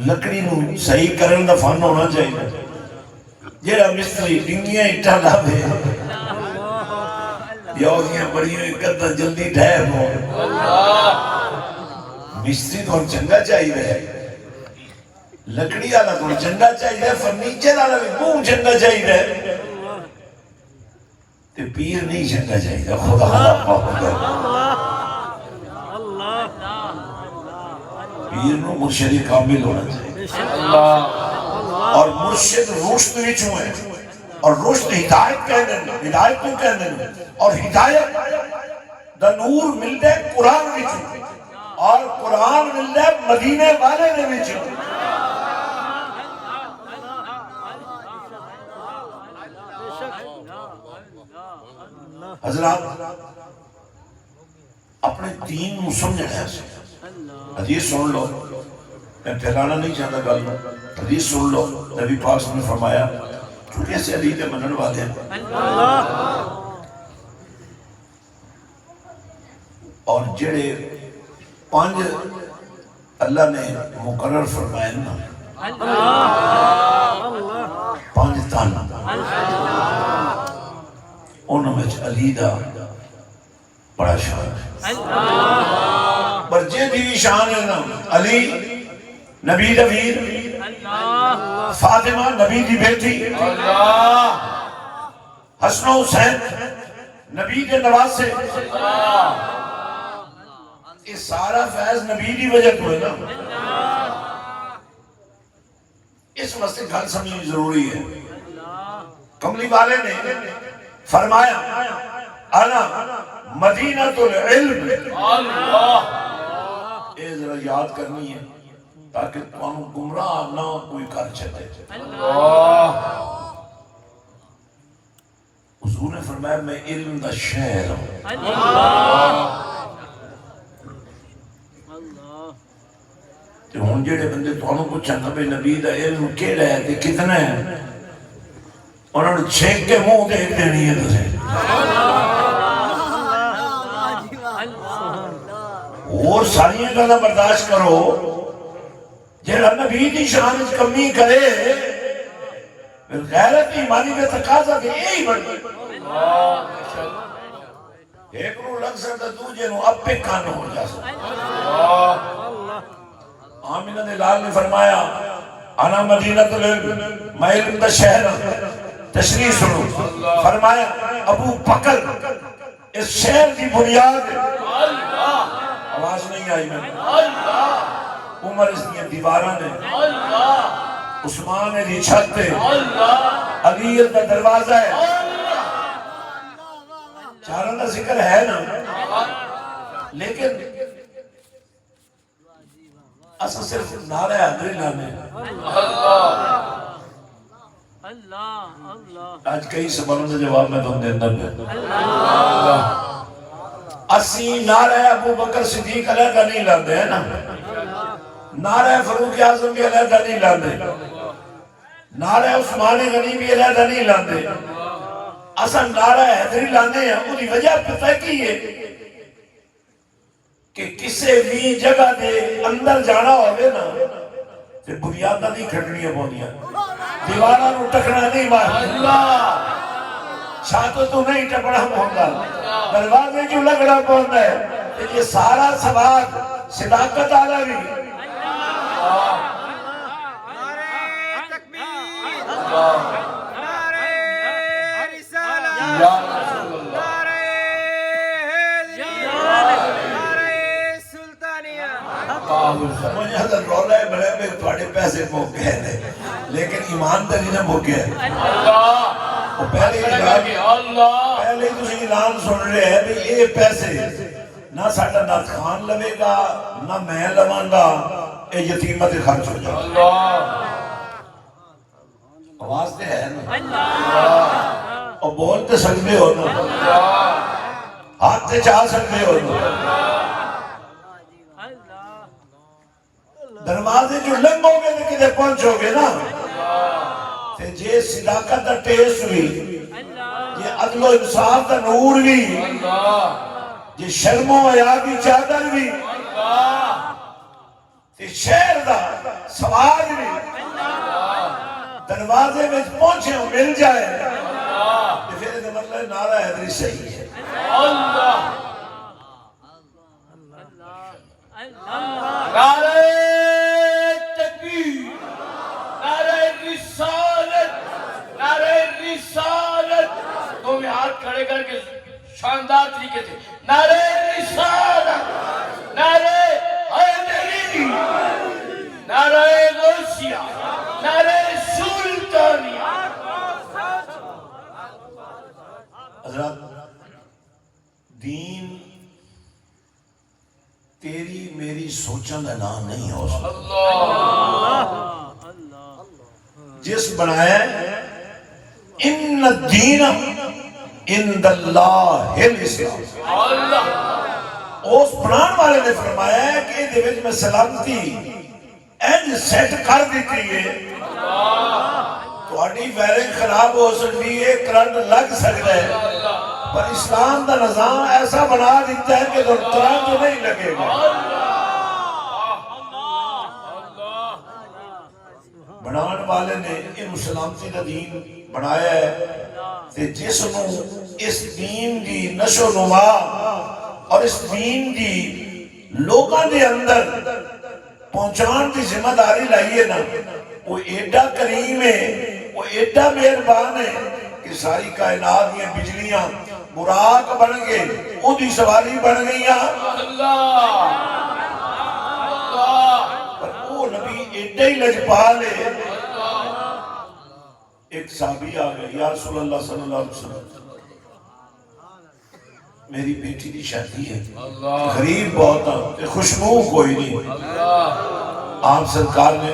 لکڑی نو صحیح کرن دا فن ہونا چاہیے جیڑا مستری ڈنگیاں اٹھا لاوے یاودیاں بڑیاں اکتا جلدی ٹھہر ہو مستری تو چنگا چاہیے لکڑی آلا تو چنگا چاہیے فرنیچر آلا بھی بہت چنگا چاہیے تے پیر نہیں چنگا چاہیے خدا خدا پاکتا پیر نو مرشد کامل ہونا چاہیے اور مرشد رشد وچوں ہے اور رشد ہدایت کہنے ہدایت کو کہنے اور ہدایت دا نور ملدے قرآن وچوں اور قرآن ملدے مدینے والے نے وچوں حضرات اپنے دین کو سمجھنا ہے حدیث سن لو میں پھیلانا نہیں چاہتا گل حدیث سن لو نبی پاک نے فرمایا چونکہ سے علی کے منن والے ہیں اور جڑے 5 اللہ نے مقرر فرمائے نا 5 تن انہوں میں علی دا بڑا شان ہے پر جے دیوی شان ہے نا علی نبی دا ویر فاطمہ نبی دی بیٹی حسن و حسین نبی کے نواسے یہ سارا فیض نبی دی وجہ تو ہے نا اس واسطے گھر سمجھنی ضروری ہے کملی والے نے فرمایا انا مدینہ العلم اے ذرا یاد کرنی ہے تاکہ تمہیں گمراہ نہ کوئی کر چلے حضور نے فرمایا میں علم دا شہر ہوں تو ہون جڑے بندے تمہیں پوچھا نبی نبی دا علم کیڑا ہے تے کتنا ہے انہوں نے چھیک کے منہ دیکھ دینی ہے تسے اور ساری گلاں برداشت کرو جڑا نبی دی شان وچ کمی کرے پھر غیرت ایمانی دے تقاضا تے یہی بن ایک نو لگ سکتا دوجے نو اپے کان ہو جا سکتا آمینہ نے لال نے فرمایا انا مدینہ میں علم دا شہر تشریح سنو فرمایا ابو بکر اس شہر کی بنیاد آواز نہیں آئی میں عمر اس کی دیواراں نے عثمان دی چھت ہے علی کا دروازہ ہے چاروں کا ذکر ہے نا لیکن اصل صرف نعرہ حیدری لانے آج کئی سوالوں کا جواب میں تم دینا پہ اسی نعرہ ابو بکر صدیق علیہ کا نہیں لاندے ہیں نا نعرہ فاروق اعظم بھی علیہ کا نہیں لاندے نعرہ عثمان غنی بھی علیہ کا نہیں لاندے اصل نعرہ حیدری لانے ہیں انہی وجہ پتہ کی ہے کہ کسے بھی جگہ دے اندر جانا ہوگے نا پھر بنیادہ نہیں کھڑنی ہے بونیاں دیوارہ نو ٹکنا نہیں مارنا چھاتو تو نہیں ٹکنا ہوگا دروازے جو لگنا پڑنا ہے کہ یہ سارا سواد صداقت آلہ بھی نعرہ تکبیر نعرہ رسالہ نعرہ نعرہ سلطانیہ مجھے حضرت رولا ہے بڑے میں تھوڑے پیسے موقع ہے لیکن ایمان تری نہ موقع ہے پہلے ہی تسی اعلان سن رہے ہیں کہ یہ پیسے نہ ساڑھا نات خان لوے گا نہ میں لوان گا اے یتیمت خرچ ہو جائے آواز دے ہے نا اور بولتے سکتے ہو نا ہاتھ تے چاہ سکتے ہو نا دروازے جو لنگو گے تو کدھے پہنچو گے نا تے جے صداقت دا ٹیس بھی جے عدل و انصاف دا نور بھی جے شرم و حیا کی چادر بھی تے شہر دا سواد بھی دروازے میں پہنچے ہو مل جائے تے پھر یہ مطلب نعرہ حیدری صحیح ہے نعرہ تکبیر نعرہ رسالت نعرہ رسالت تو میں ہاتھ کھڑے کر کے شاندار طریقے سے نعرہ رسالت نعرہ حیدری نعرہ غوثیہ نعرہ سلطانیہ حضرات دین تیری میری سوچن کا نام نہیں ہو سکتا جس بنایا ان الدین عند اللہ الاسلام اس بنان والے نے فرمایا ہے کہ دے وچ میں سلامتی اینڈ سیٹ کر دیتی ہے تھوڑی وائرنگ خراب ہو سکتی ہے کرنٹ لگ سکتا ہے پر اسلام دا نظام ایسا بنا دیتا ہے کہ کرنٹ نہیں لگے گا بنان والے نے ان سلامتی دا دین بنایا ہے کہ جس نو اس دین دی نشو نما اور اس دین دی لوگاں دے اندر پہنچان دی ذمہ داری لائیے نا وہ ایڈا کریم ہے وہ ایڈا مہربان ہے کہ ساری کائنات یہ بجلیاں براق بن گئے ان دی سواری بن گئی پر وہ نبی ایڈا ہی لجپال ہے ایک صحابی آگئے یا رسول اللہ صلی اللہ علیہ وسلم میری بیٹی دی شادی ہے غریب بہت ہے خوشبو کوئی نہیں آپ سرکار نے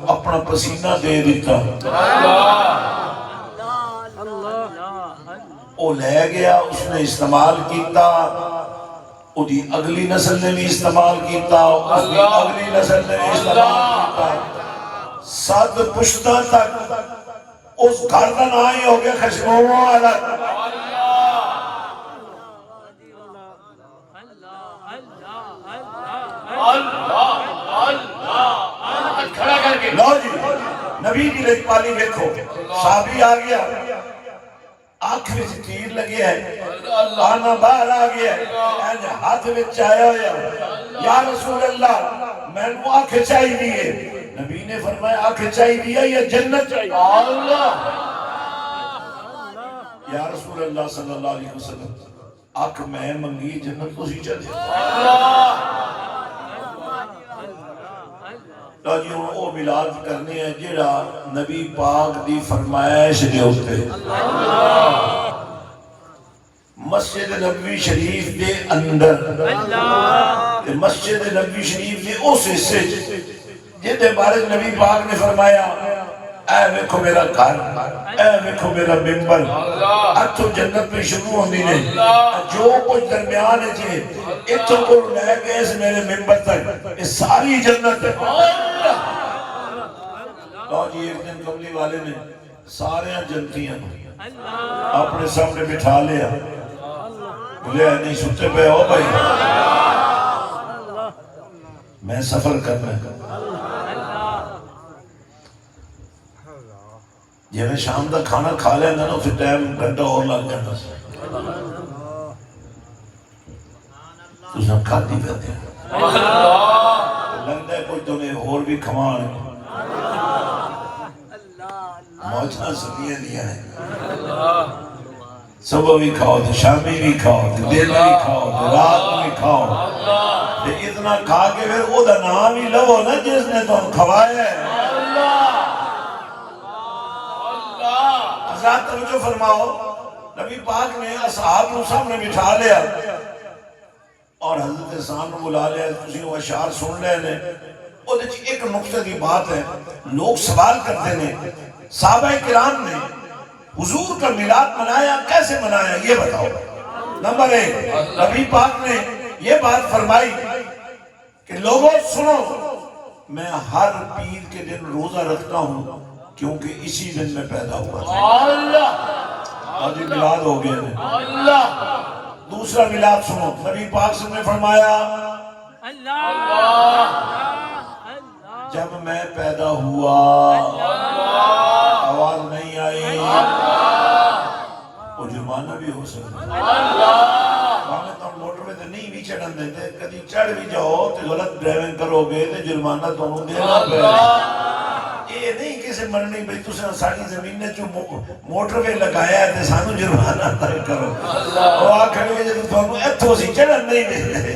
اپنا پسینہ دے دیتا وہ لے گیا اس نے استعمال کیتا وہ دی اگلی نسل نے بھی استعمال کیتا اس دی اگلی نسل نے بھی استعمال کیتا 7 پشتہ تک اس گھر کا نام ہی ہو گیا خوشبو والا کھڑا کر کے لو جی نبی دی لیک پالی دیکھو صحابی آ گیا آنکھ میں تیر لگے ہے آنا باہر آ گیا ہے ہاتھ میں چایا ہویا یا رسول اللہ میں نے آنکھ چاہی دیئے نبی نے فرمایا آنکھ چاہی دیا یا جنت چاہی اللہ یا رسول اللہ صلی اللہ علیہ وسلم آنکھ میں منگی جنت کو سی چلے تو جی وہ ملاد کرنے ہیں جڑا نبی پاک دی فرمائش دے ہوتے مسجد نبوی شریف دے اندر مسجد نبوی شریف دے اس حصے جہدے بارے نبی پاک نے فرمایا اے ویکھو میرا گھر اے ویکھو میرا ممبر اتھو جنت میں شروع ہوندی نے جو کچھ درمیان ہے جی اتھو کو لے کے اس میرے ممبر تک اس ساری جنت ہے تو جی ایک دن کملی والے نے سارے جنتیاں اپنے سامنے بٹھا لیا بولے نہیں ستے پہ ہو بھائی میں سفر کرنا ہے جی میں شام دا کھانا کھا لینا نا پھر ٹائم گھنٹہ اور لگ جانا تو سب کھاتی پہتے ہیں لگتا ہے کوئی تمہیں اور بھی کھمان ہے موجنا سبیاں دیا ہے صبح بھی کھاؤ تو شامی بھی کھاؤ تو دل بھی کھاؤ تو رات بھی کھاؤ تو اتنا کھا کے پھر وہ دا نام ہی لو نا جس نے تم کھوایا ہے حضرات توجہ فرماؤ نبی پاک نے اصحاب کو سامنے بٹھا لیا اور حضرت حسان کو بلا لیا تسی وہ اشعار سن لے لے اور ایک نقطہ کی بات ہے لوگ سوال کرتے ہیں صحابہ کرام نے حضور کا میلاد منایا کیسے منایا یہ بتاؤ نمبر ایک نبی پاک نے یہ بات فرمائی کہ لوگوں سنو میں ہر پیر کے دن روزہ رکھتا ہوں کیونکہ اسی دن میں پیدا ہوا تھا آج میلاد ہو گیا دوسرا میلاد سنو نبی پاک سے نے فرمایا جب میں پیدا ہوا آواز نہیں آئی وہ جرمانہ بھی ہو سکتا ہمیں تو موٹر میں تو نہیں بھی چڑھن دیتے کدی چڑھ بھی جاؤ تو غلط ڈرائیونگ کرو گے تو جرمانہ تو انہوں دینا پہ یہ نہیں کسی مرنی بھئی تو ساری زمین نے جو موٹر وے لگایا ہے تو سانو جرمانہ تر کرو وہ آکھر گئے جب تو انہوں ایتھو سی چڑھن نہیں دیتے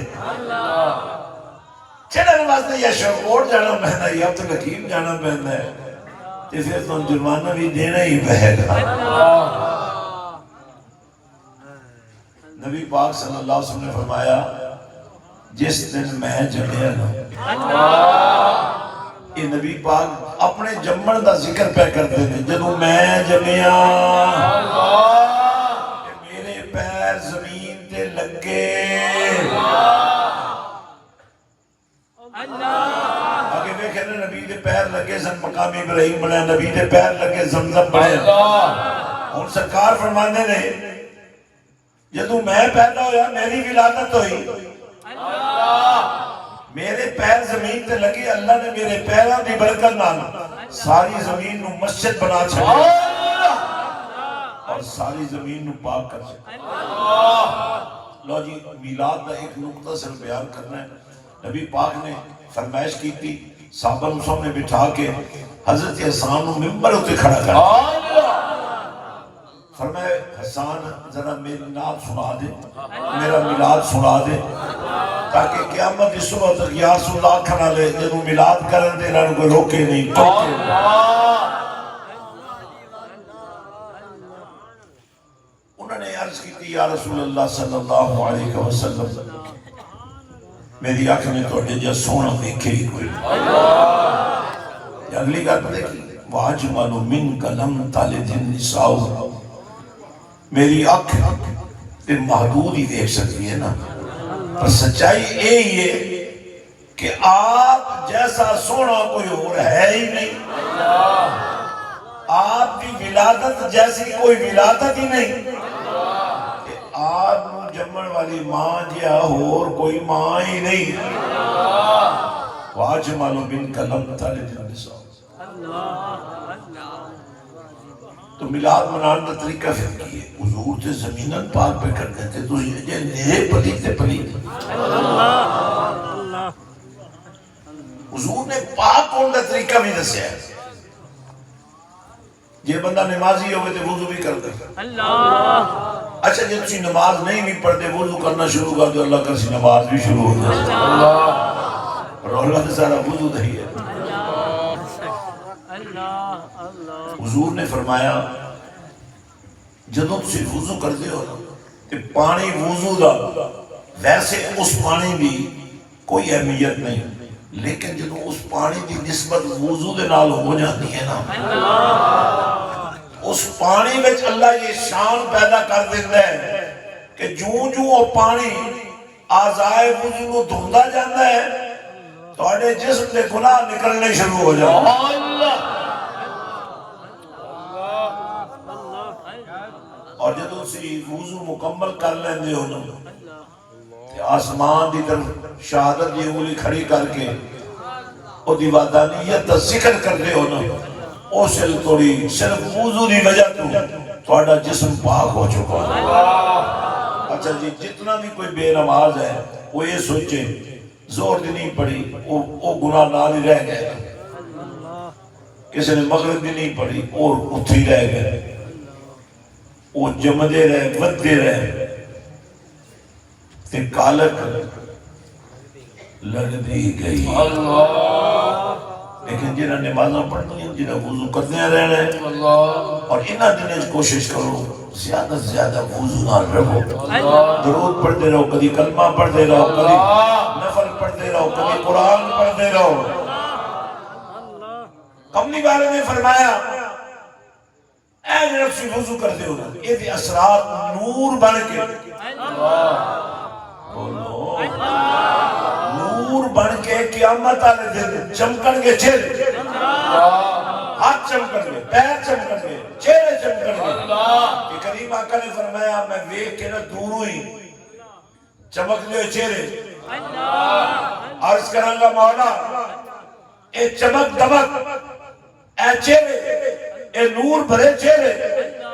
چڑھن واسطے یا شرکوٹ جانا پہنا یا تو لکیم جانا پہنا ہے تو پھر تو جرمانہ بھی دینا ہی پہے گا نبی پاک صلی اللہ علیہ وسلم نے فرمایا جس دن میں جمعہ نا یہ نبی پاک اپنے جمعن دا ذکر پہ کرتے ہیں جدوں میں جمعہ میرے پیر زمین تے لگے آگے دیکھیں نا نبی دے پیر لگے سن مقام ابراہیم بنے نبی دے پیر لگے زمزم بنے اور سرکار فرمانے نے جدوں میں پیدا ہویا میری ولادت ہوئی میرے پیر زمین تے لگے اللہ نے میرے پیران دی برکت نال ساری زمین نو مسجد بنا چھڑے اور ساری زمین نو پاک کر چھڑے لو جی میلاد دا ایک نقطہ سے بیان کرنا ہے نبی پاک نے فرمائش کی تھی صحابہ مسلم نے بٹھا کے حضرت حسان نو ممبر ہوتے کھڑا کر فرمائے حسان ذرا میری نعت سنا دے میرا میلاد سنا دے تاکہ قیامت اس صبح تک یا رسول اللہ کھنا لے جنہوں میلاد کرن دے انہوں کو روکے نہیں ٹوکے انہوں نے عرض کی تھی یا رسول اللہ صلی اللہ علیہ وسلم میری آنکھ میں توڑے جا سونا دیکھے ہی کوئی اگلی گھر دیکھی واجمل من کلم تالد النساء میری آنکھ تے محدود ہی دیکھ سکتی ہے نا پر سچائی یہی ہے کہ آپ جیسا سونا کوئی اور ہے ہی نہیں آپ کی ولادت جیسی کوئی ولادت ہی نہیں کہ آپ جمن والی ماں جیا اور کوئی ماں ہی نہیں ہے واجمل بن کلم تلد النساء تو میلاد منانے کا طریقہ پھر کیے حضور تے زمیناً پاک پہ کر دیتے تو یہ نئے پلید تے پلید حضور نے پاک کون کا طریقہ بھی دسیا ہے یہ بندہ نمازی ہوئے تو وضو بھی کر دے اچھا جب تھی نماز نہیں بھی پڑھتے وضو کرنا شروع کر دو اللہ کرسی نماز بھی شروع ہو جائے اور اللہ نے سارا وضو دہی ہے حضور نے فرمایا جدوں تسی وضو کر دے ہو کہ پانی وضو دا ویسے اس پانی بھی کوئی اہمیت نہیں لیکن جدوں اس پانی دی نسبت وضو دے نال ہو جاتی ہے نا اس پانی میں اللہ یہ شان پیدا کر دیتا ہے کہ جو وہ پانی آزائے وضو کو دھوندا جاتا ہے تو اڑے جسم دے گناہ نکلنے شروع ہو جاتے ہیں اور جب اسی وضو مکمل کر لیندے ہو نا آسمان دی طرف شہادت دی انگلی کھڑی کر کے او دی وحدانیت دا ذکر کر دے ہو نا او سل توڑی صرف وضو دی وجہ تو اڑا جسم پاک ہو چکا ہے اچھا جی جتنا بھی کوئی بے نماز ہے وہ یہ سوچے زور دی نہیں پڑی او گناہ نال ہی رہ گئے کسی نے مغرب دی نہیں پڑی اور اتھی رہ گئے وہ جمدے رہے ودے رہے تے کالک لگ دی گئی لیکن جنہاں نمازاں پڑھنی ہیں جنہاں وضو کرنے رہنا ہے اور انہاں دنیں کوشش کرو زیادہ سے زیادہ وضو نہ رہو درود پڑھتے رہو کبھی کلمہ پڑھتے رہو کبھی نفل پڑھتے رہو کبھی قرآن پڑھتے رہو کملی والے نے فرمایا اے جنب سے وضو کرتے ہو یہ بھی اثرات نور بن کے بولو نور بن کے قیامت آنے دن چمکن کے چہرے ہاتھ چمکن کے پیر چمکن کے چہرے چمکن کے کہ کریم آقا نے فرمایا میں ویک کے نہ دور ہوئی چمک لے چہرے عرض کرانگا مولا اے چمک دمک اے چہرے اے نور بھرے چہرے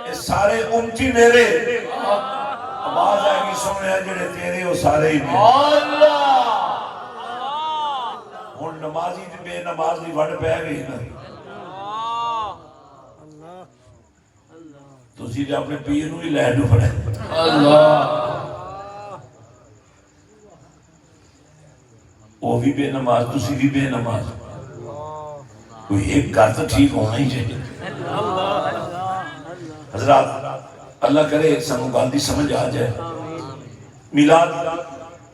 اے سارے امتی میرے آواز آئے گی سننے ہیں جڑے تیرے وہ سارے ہی میرے ہون نمازی تے بے نمازی وڑ پہ گئی نا تو سیدھے اپنے پیر نو ہی لہڈو پڑے وہ بھی بے نماز تسی بھی بے نماز کوئی ایک گھر تو ٹھیک ہونا ہی چاہیے حضرات اللہ کرے سنو گاندھی سمجھ آ جائے میلاد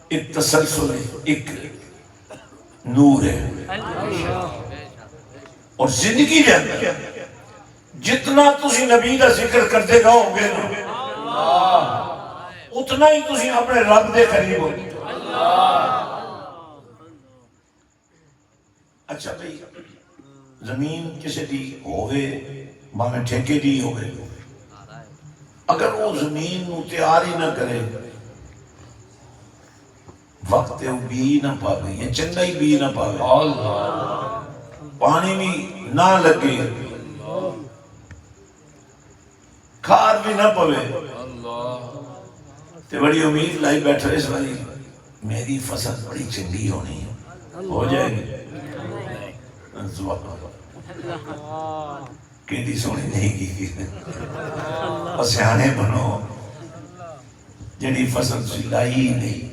ایک تسلسل ہے ایک نور ہے اور زندگی دے اندر جتنا تسی نبی کا ذکر کرتے رہو گے اتنا ہی تسی اپنے رب دے قریب ہو گے اچھا بھئی زمین کسی دی ہوئے بانے ٹھیکے دی ہوئے اگر وہ زمین نو تیاری نہ کرے وقت بی نہ پاوے یہ چنگائی بی نہ پاوے پانی بھی نہ لگے کھار بھی نہ پوے تے بڑی امید لائی بیٹھا اس والی میری فصل بڑی چنگی ہونی ہے ہو جائے گی کیدی سونی نہیں کی اور سیانے بنو جنہی فصل سلائی نہیں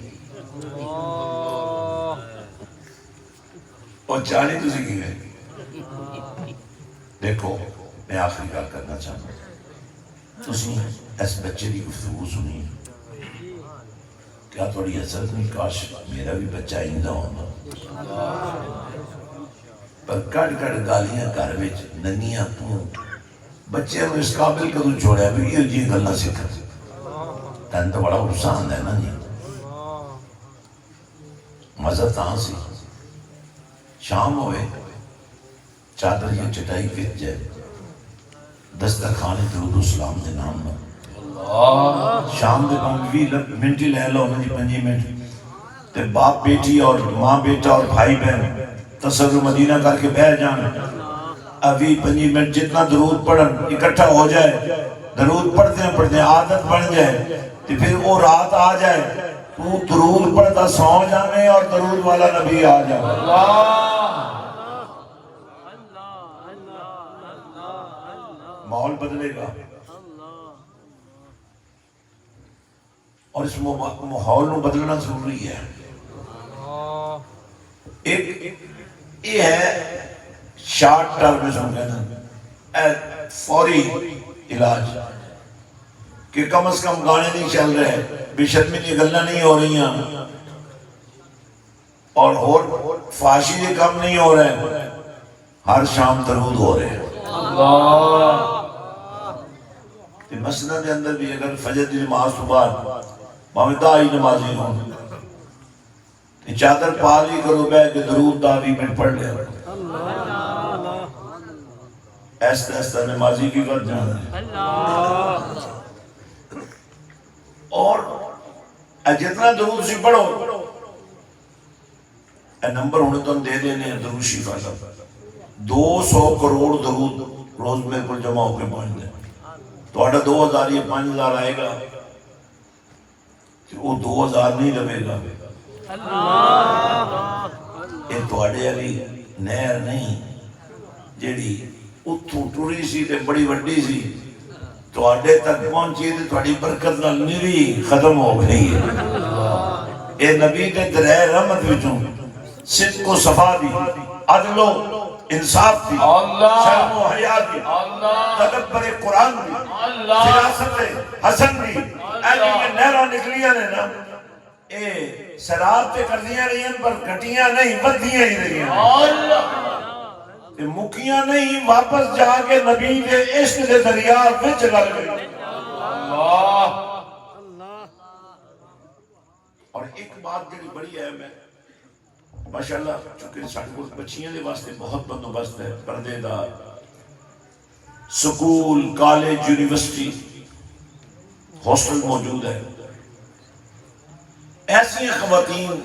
اور چالی تسی کی گئے دیکھو میں آخری گال کرنا چاہتا ہوں تسی اس بچے دی گفتگو سنی کیا تھوڑی حسرت نہیں کاش میرا بھی بچہ آئندہ ہونا پر کڑ کڑ گالیاں کر وچ ننیاں تو بچے ہم اس قابل کدوں چھوڑے بھی یہ جی گلنا سکھا تین تو بڑا غصہ آندہ ہے نا جی مزہ تاں سی شام ہوئے چادر یا چٹائی کت جائے دسترخوان درود و سلام دے نام میں شام دے 20 منٹ ہی لے لو نا جی 5 منٹ تے باپ بیٹی اور ماں بیٹا اور بھائی بہن تصور مدینہ کر کے بیٹھ جان ابھی 5 منٹ جتنا درود پڑھن اکٹھا ہو جائے درود پڑھتے ہیں عادت بن جائے تو پھر وہ رات آ جائے تو درود پڑھتا سو جانے اور درود والا نبی آ جائے ماحول بدلے گا اور اس ماحول نو بدلنا ضروری ہے ایک یہ ہے شارٹ ٹرمزم کہنا فوری علاج کہ کم از کم گانے نہیں چل رہے بے شرمی کی گلاں نہیں ہو رہی ہیں اور فحاشی کے کم نہیں ہو رہے ہر شام درود ہو رہے ہیں مسجد کے اندر بھی اگر فجر کی نماز تو بعد باویں دائی نمازی ہوں چادر پا لی کرو بے کہ درود داوی میں پڑھ لے ایسا ایسا نمازی کی بات جانا ہے اور جتنا درود سے پڑھو اے نمبر ہونے تو ہم دے دینے درود شیفہ 200 کروڑ درود روز میں پر جمع ہو کے پہنچ دیں تو آٹھا 2000 یہ 5000 آئے گا کہ وہ 2000 نہیں رہے گا یہ تو آٹھے علی نہر نہیں جیڑی اتھوں ٹوری سی تے بڑی وڈی سی تو آٹھے تک پہنچی تے تھوڑی برکت نہ نیری ختم ہو گئی ہے اے نبی تے درہ رحمت وچوں صدق و صفا دی عدل و انصاف دی شرم و حیا دی تدبر قرآن دی سیاست حسن دی ایلی یہ نہرہ نکلیاں نے نا اے سراب تے کردیاں رہی ہیں پر گھٹیاں نہیں بدیاں ہی رہی ہیں تے مکیاں نہیں واپس جا کے نبی دے عشق دے دریا وچ لگ گئی اور ایک بات جڑی بڑی ہے میں ماشاءاللہ چونکہ ساڑھے کو بچیاں دے واسطے بہت بندوبست ہے پردے دار سکول کالج یونیورسٹی ہاسٹل موجود ہے ایسی خواتین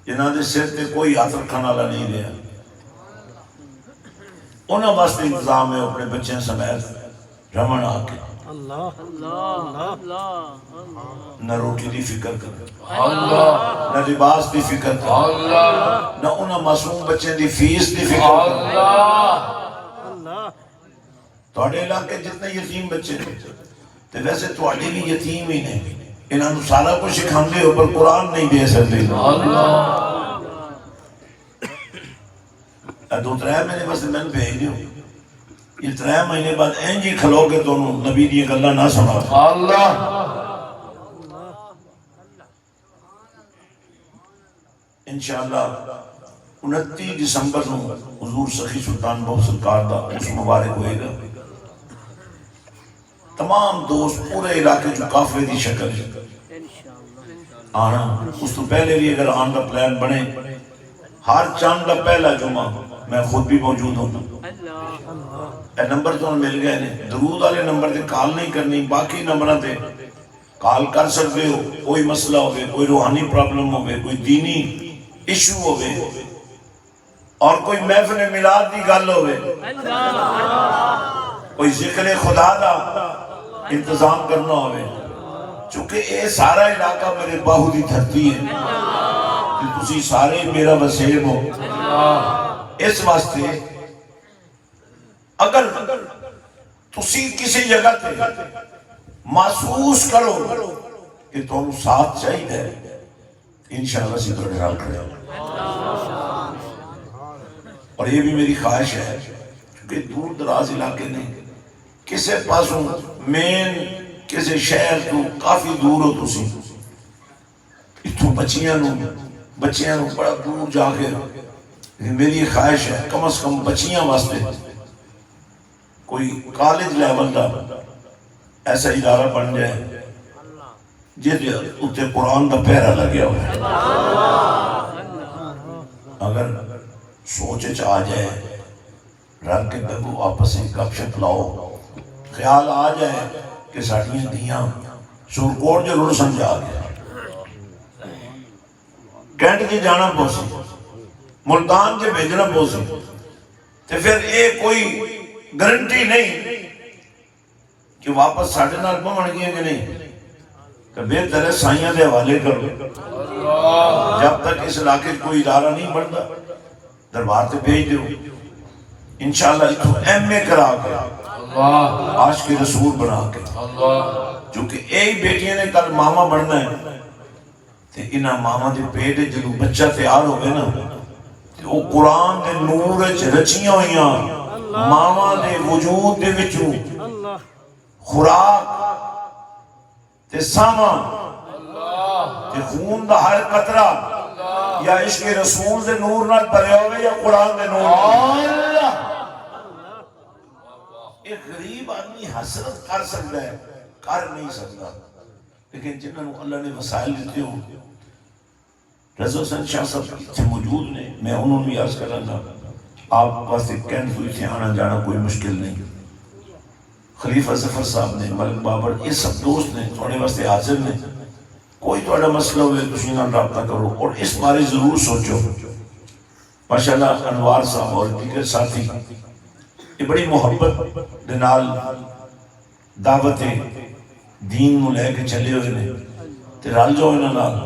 جنہاں دے سر تے کوئی ہاتھ رکھنے والا نہیں رہا انہاں واسطے انتظام ہے اپنے بچے سمیت رمن آ کے نہ روٹی دی فکر کر نہ لباس دی فکر کر نہ انہاں معصوم بچے دی فیس دی فکر کر توڑے علاقے جتنے یتیم بچے تو ویسے توڑے بھی یتیم ہی نہیں انہاں نو سارا کچھ سکھان دے ہو پر قرآن نہیں دے سکتے دو ترہ مہینے بس میں بھیج دیوں یہ 3 مہینے بعد اینجی کھلو گے تو نبی دی گلاں نہ سنا انشاءاللہ 29 دسمبر نو حضور سخی سلطان بہت سرکار دا اس مبارک ہوئے گا تمام دوست پورے علاقے جو کافرے دی شکل آنا اس تو پہلے بھی اگر آن دا پلان بنے ہر چاند دا پہلا جمعہ میں خود بھی موجود ہوں اے نمبر تو مل گئے نے درود والے نمبر تے کال نہیں کرنی باقی نمبر تے کال کر سکتے ہو کوئی مسئلہ ہوئے کوئی روحانی پرابلم ہوئے کوئی دینی ایشو ہوئے اور کوئی محفل میلاد دی گل ہوئے کوئی ذکر خدا دا انتظام کرنا ہوئے چونکہ اے سارا علاقہ میرے باہو دی دھرتی ہے کہ تسی سارے میرا وسیب ہو اس واسطے اگر تسی کسی جگہ تے محسوس کرو کہ تم ساتھ چاہیے انشاءاللہ سی تو ڈرال کھڑے اور یہ بھی میری خواہش ہے کہ دور دراز علاقے نے کسے پاسوں مین کسے شہر تو کافی دور ہو تسی اتھوں بچیاں نو بڑا دور جا کے لیکن میری خواہش ہے کم از کم بچیاں واسطے کوئی کالج لیول دا ایسا ادارہ بن جائے جس اتنے قرآن دا پہرا لگیا ہوا اگر سوچ آ جائے رل کے بہو آپس میں گپ شپ لاؤ خیال آ جائے کہ ساڑیاں دیاں سورکوٹ جو لڑ سمجھا گیا کینٹ جی جانا پوسی ملتان جی بھیجنا پوسی تو پھر یہ کوئی گارنٹی نہیں کہ واپس ساڑھے نال بن گیا کہ نہیں کہ بہتر ہے سائیاں دے حوالے کرو جب تک اس علاقے کوئی ادارہ نہیں بنتا دربار سے بھیج دو انشاءاللہ اتو ایم اے کرا کے عاشق رسول بنا کے چونکہ ایک بیٹیاں نے کل ماما بننا ہے تو انہاں ماما دے پیٹ جدو بچہ تیار ہوئے نا تو وہ قرآن دے نور رچیاں ہوئیاں ماما دے وجود دے وچوں خوراک تے ساما تے خون دا ہر قطرہ یا عشق رسول دے نور نال بھریا ہوئے یا قرآن دے نور ایک غریب آدمی حسرت کر سکتا ہے کر نہیں سکتا لیکن جنہوں اللہ نے وسائل دیتے ہوں رضا حسین شاہ صاحب اتنے موجود نے میں انہوں نے بھی عرض کر رہا تھا آپ واسطے کینٹ ہوئی تھے آنا جانا کوئی مشکل نہیں خلیفہ ظفر صاحب نے ملک بابر یہ سب دوست نے تھوڑے واسطے حاضر نے کوئی تھوڑا مسئلہ ہوئے تسی نال رابطہ کرو اور اس بارے ضرور سوچو ماشاءاللہ انوار صاحب اور دیگر ساتھی یہ بڑی محبت دنال دعوت دین نو لے کے چلے ہوئے نے تے رل جاؤ انہاں نال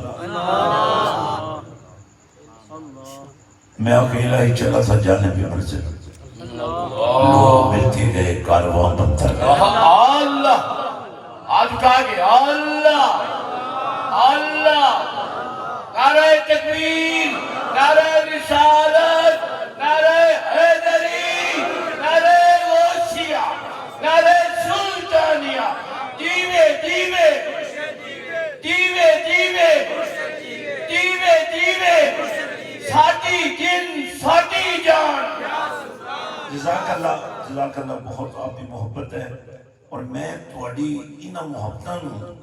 میں اکیلا ہی چلا تھا جانے بھی منزل لوگ ملتے گئے کارواں بنتا گیا اللہ آج کہا گیا اللہ اللہ نعرہ تکبیر نعرہ رسالت نعرہ حیدری نعرہ غوثیہ نعرہ سلطانیہ دیوے دیوے دیوے دیوے دیوے دیوے ساٹھی جن ساٹھی جان جزاک اللہ بہت آپ کی محبت ہے اور میں تھوڑی انہاں محبتاں نوں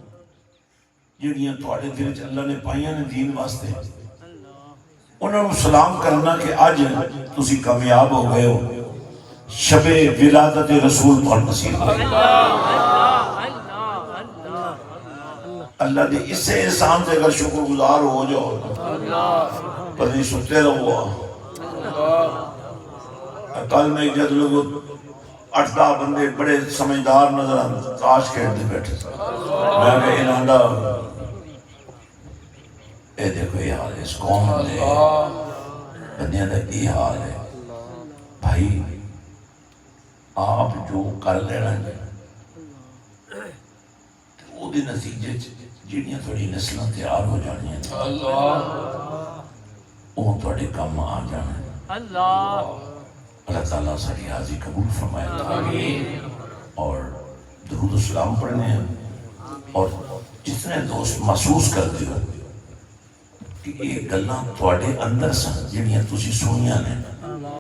جڑیاں تھوڑے دل وچ اللہ نے پائیاں نے دین واسطے انہاں نوں سلام کرنا کہ اج تسی کامیاب ہو گئے ہو شب ولادت رسول پر نصیب ہوئی اللہ دے اس سے احسان سے اگر شکر گزار ہو جاؤ پر نہیں سنتے رہو کل میں جد لوگ 8-10 بندے بڑے سمجھدار نظر آتے تاش کھیلتے بیٹھے میں کہ انہاں دا اے دیکھو یہ حال ہے اس قوم دے بندیاں دا یہ حال ہے بھائی آپ جو کر لینا وہ دے نتیجے جڑیاں تھوڑی نسلیں تیار ہو جانی ہیں وہ تھوڑے کم آ جانا اللہ تعالیٰ ساری حاضری قبول فرمائے اور درود و سلام پڑھنے ہیں اور جتنے دوست محسوس کرتے ہو کہ یہ گلاں تھوڑے اندر سن جڑیاں تسی سنیاں نے